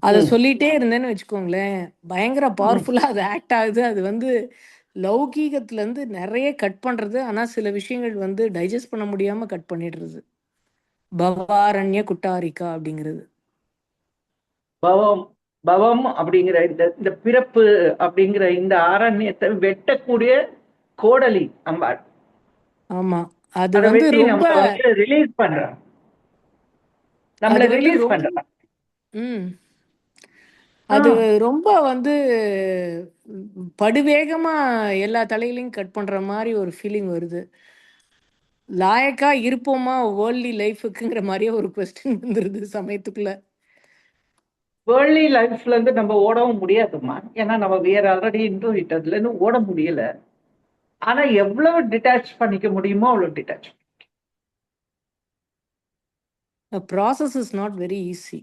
அதை சொல்லிட்டே இருந்தேன்னு வச்சுக்கோங்களேன், பயங்கர பவர்ஃபுல்லா அது ஆக்ட் ஆகுது. அது வந்து லௌகீகத்துல இருந்து நிறைய கட் பண்றது, ஆனா சில விஷயங்கள் வந்து டைஜஸ்ட் பண்ண முடியாம கட் பண்ணிடுறது. பவாரண்ய குட்டாரிகா அப்படிங்கிறது. பவம் பவம் அப்படிங்கிற இந்த இந்த பிறப்பு அப்படிங்கிற இந்த ஆரண்யத்தை வெட்டக்கூடிய கோடலி அம்பாள். ஆமா, அது அதை வந்து வெட்டி ரொம்ப நம்மள வந்து ரிலீஸ் பண்றான், நம்மள அது வந்து ரிலீஸ் ரொம்ப பண்றான். ம் ஆ, அது ரொம்ப வந்து படுவேகமா எல்லா தலையிலையும் கட் பண்ற மாதிரி ஒரு ஃபீலிங் வருது. லாயக்கா இருப்போமா வேர்ல்ட்லி லைஃபுக்குங்கிற மாதிரியே ஒரு கொஸ்டின் வந்துருது சமயத்துக்குள்ள. வேர்ல்ட்லி லைஃப்ல இருந்து நம்ம ஓடவும் முடியாதுமா. ஏன்னா நம்ம வேற ஆல்ரெடி இன்டூ அதுலன்னு ஓட முடியல. ஆனா எவ்வளவு டிட்டாச் பண்ணிக்க முடியுமோ அவ்வளவு detach. Process is not very easy.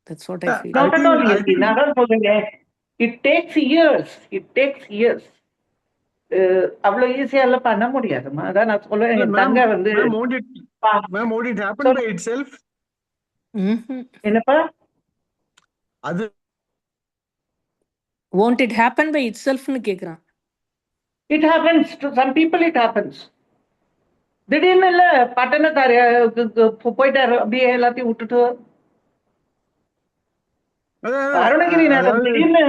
That's what I feel. I not at think all I easy. think நான் தான் சொல்றேன், it takes years, it takes years. அவ்வளவு ஈஸியா எல்லாம் பண்ண முடியாதுமா. அதான் நான் சொல்லுவேன், என் ma'am, தங்க வந்து ma'am, won't it happen சொல். by itself? என்னப்பா? அது won't it happen by itselfனு கேக்குறான். It happens to some people, it happens. திடீர்னு இல்ல பட்டணத்தாரு போயிட்டாரு, அப்படியே எல்லாத்தையும் விட்டுட்டு. அருணகிரிநாதர் அதாவது திடீர்னு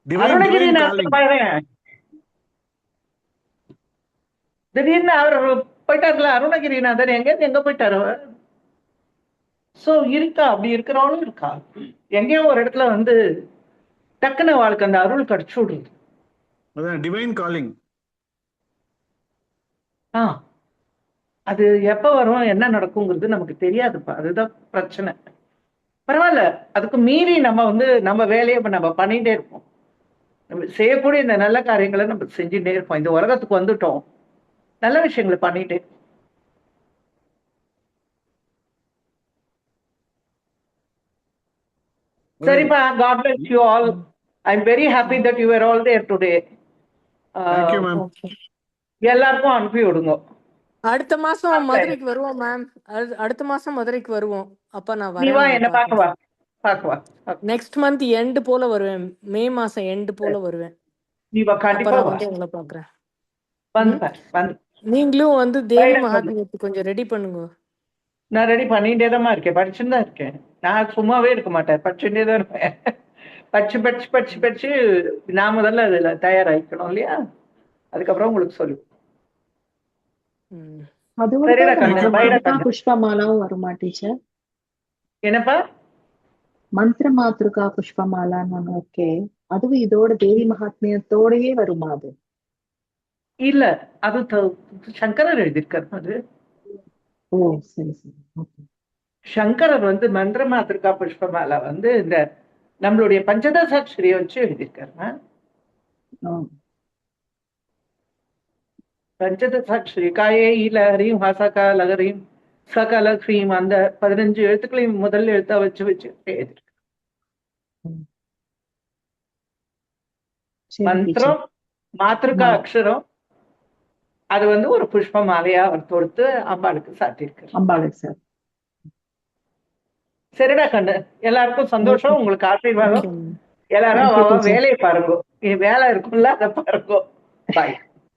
divine அருணகிரிநாதர் calling. பாருங்க, திடீர்னு அவர் போயிட்டாருல அருணகிரிநாதர். எங்க போயிட்டாரு? சோ இருக்கா, அப்படி இருக்கிறவளும் இருக்கா. எங்கேயோ ஒரு இடத்துல வந்து டக்குன்னு வாழ்க்கை அந்த அருள் கடிச்சு விடுது. அதான் divine calling. ஆ, அது எப்ப வரும் என்ன நடக்குங்கிறது நமக்கு தெரியாதுப்பா. அதுதான் பிரச்சனை. பரவாயில்ல, அதுக்கு மீறி நம்ம வந்து நம்ம வேலையை நம்ம பண்ணிட்டே இருப்போம். நம்ம செய்யக்கூடிய இந்த நல்ல காரியங்களை நம்ம செஞ்சுட்டே இருப்போம். இந்த உலகத்துக்கு வந்துட்டோம், நல்ல விஷயங்களை பண்ணிட்டே இருப்போம். சரிப்பா, God bless you all. I'm very happy that you were all there today. Thank you, ma'am. எல்லாருக்கும் அனுப்பி விடுங்க. அடுத்த மாசம் மதுரைக்கு வருவோம் மேம். அடுத்த மாசம் மதுரைக்கு வருவோம். அப்ப நான் நீ வா, வரேன். என்ன பார்க்கவா. நெக்ஸ்ட் மந்த் எண்ட் போல வருவேன். மே மாசம் எண்ட் போல வருவேன். நீ வா, அப்ப கண்டிப்பா நான் வா. வந்து உங்களை பாக்குறேன். வந்து பாரு, வந்து. நீங்களும் வந்து தேவி Bye, மகாத்மியத்துக்கு கொஞ்சம் ரெடி பண்ணுங்க. நான் ரெடி பண்ணிட்டே தான் இருக்கேன், படிச்சுட்டு தான் இருக்கேன். நான் சும்மாவே இருக்க மாட்டேன், படிச்சுட்டே தான் இருப்பேன். படிச்சு நான் முதல்ல அதுல தயாராகிக்கணும் இல்லையா? அதுக்கப்புறம் உங்களுக்கு சொல்லு. அதோட சரிடா தான் கண்ணு, பைடா மந்திரமாத்ருகா கண்ணு. புஷ்பமாலாவும் வருமா டீச்சர்? என்னப்பா? மந்திரமாத்ருகா புஷ்பமாலான்னு ஒண்ணு ஓகே, அதுவும் இதோட தேவி மகாத்மியத்தோடயே வருமா அது? இல்ல, அது சங்கரர் எழுதியிருக்காரு. அது ஓ சரி சரி, ஓகே. சங்கரர் வந்து மந்திர மாத்திருக்கா புஷ்பமாலா வந்து இந்த நம்மளுடைய பஞ்சதசாட்சரியை வச்சு எழுதியிருக்காருமா. பஞ்சதசாட்சரி காயே லஹரியும் ஹாசகா லகரியும் சகலஹ்ரீம், அந்த 15 எழுத்துக்களையும் முதல் எழுத்தா வச்சு எழுதியிருக்கு. மந்திரம் மாத்திருக்கா அக்ஷரம், அது வந்து ஒரு புஷ்ப மாலையா அவர் தொடுத்து அம்பாளுக்கு சாத்தியிருக்கு. அம்பாளுக்கு சார். சரிடா கண்ணு, எல்லாருக்கும் சந்தோஷம், உங்களுக்கு ஆசீர்வாதம். எல்லாரும் வேலையை பாருங்க, வேலை இருக்கும்ல, அதை பாருங்க. பாய்.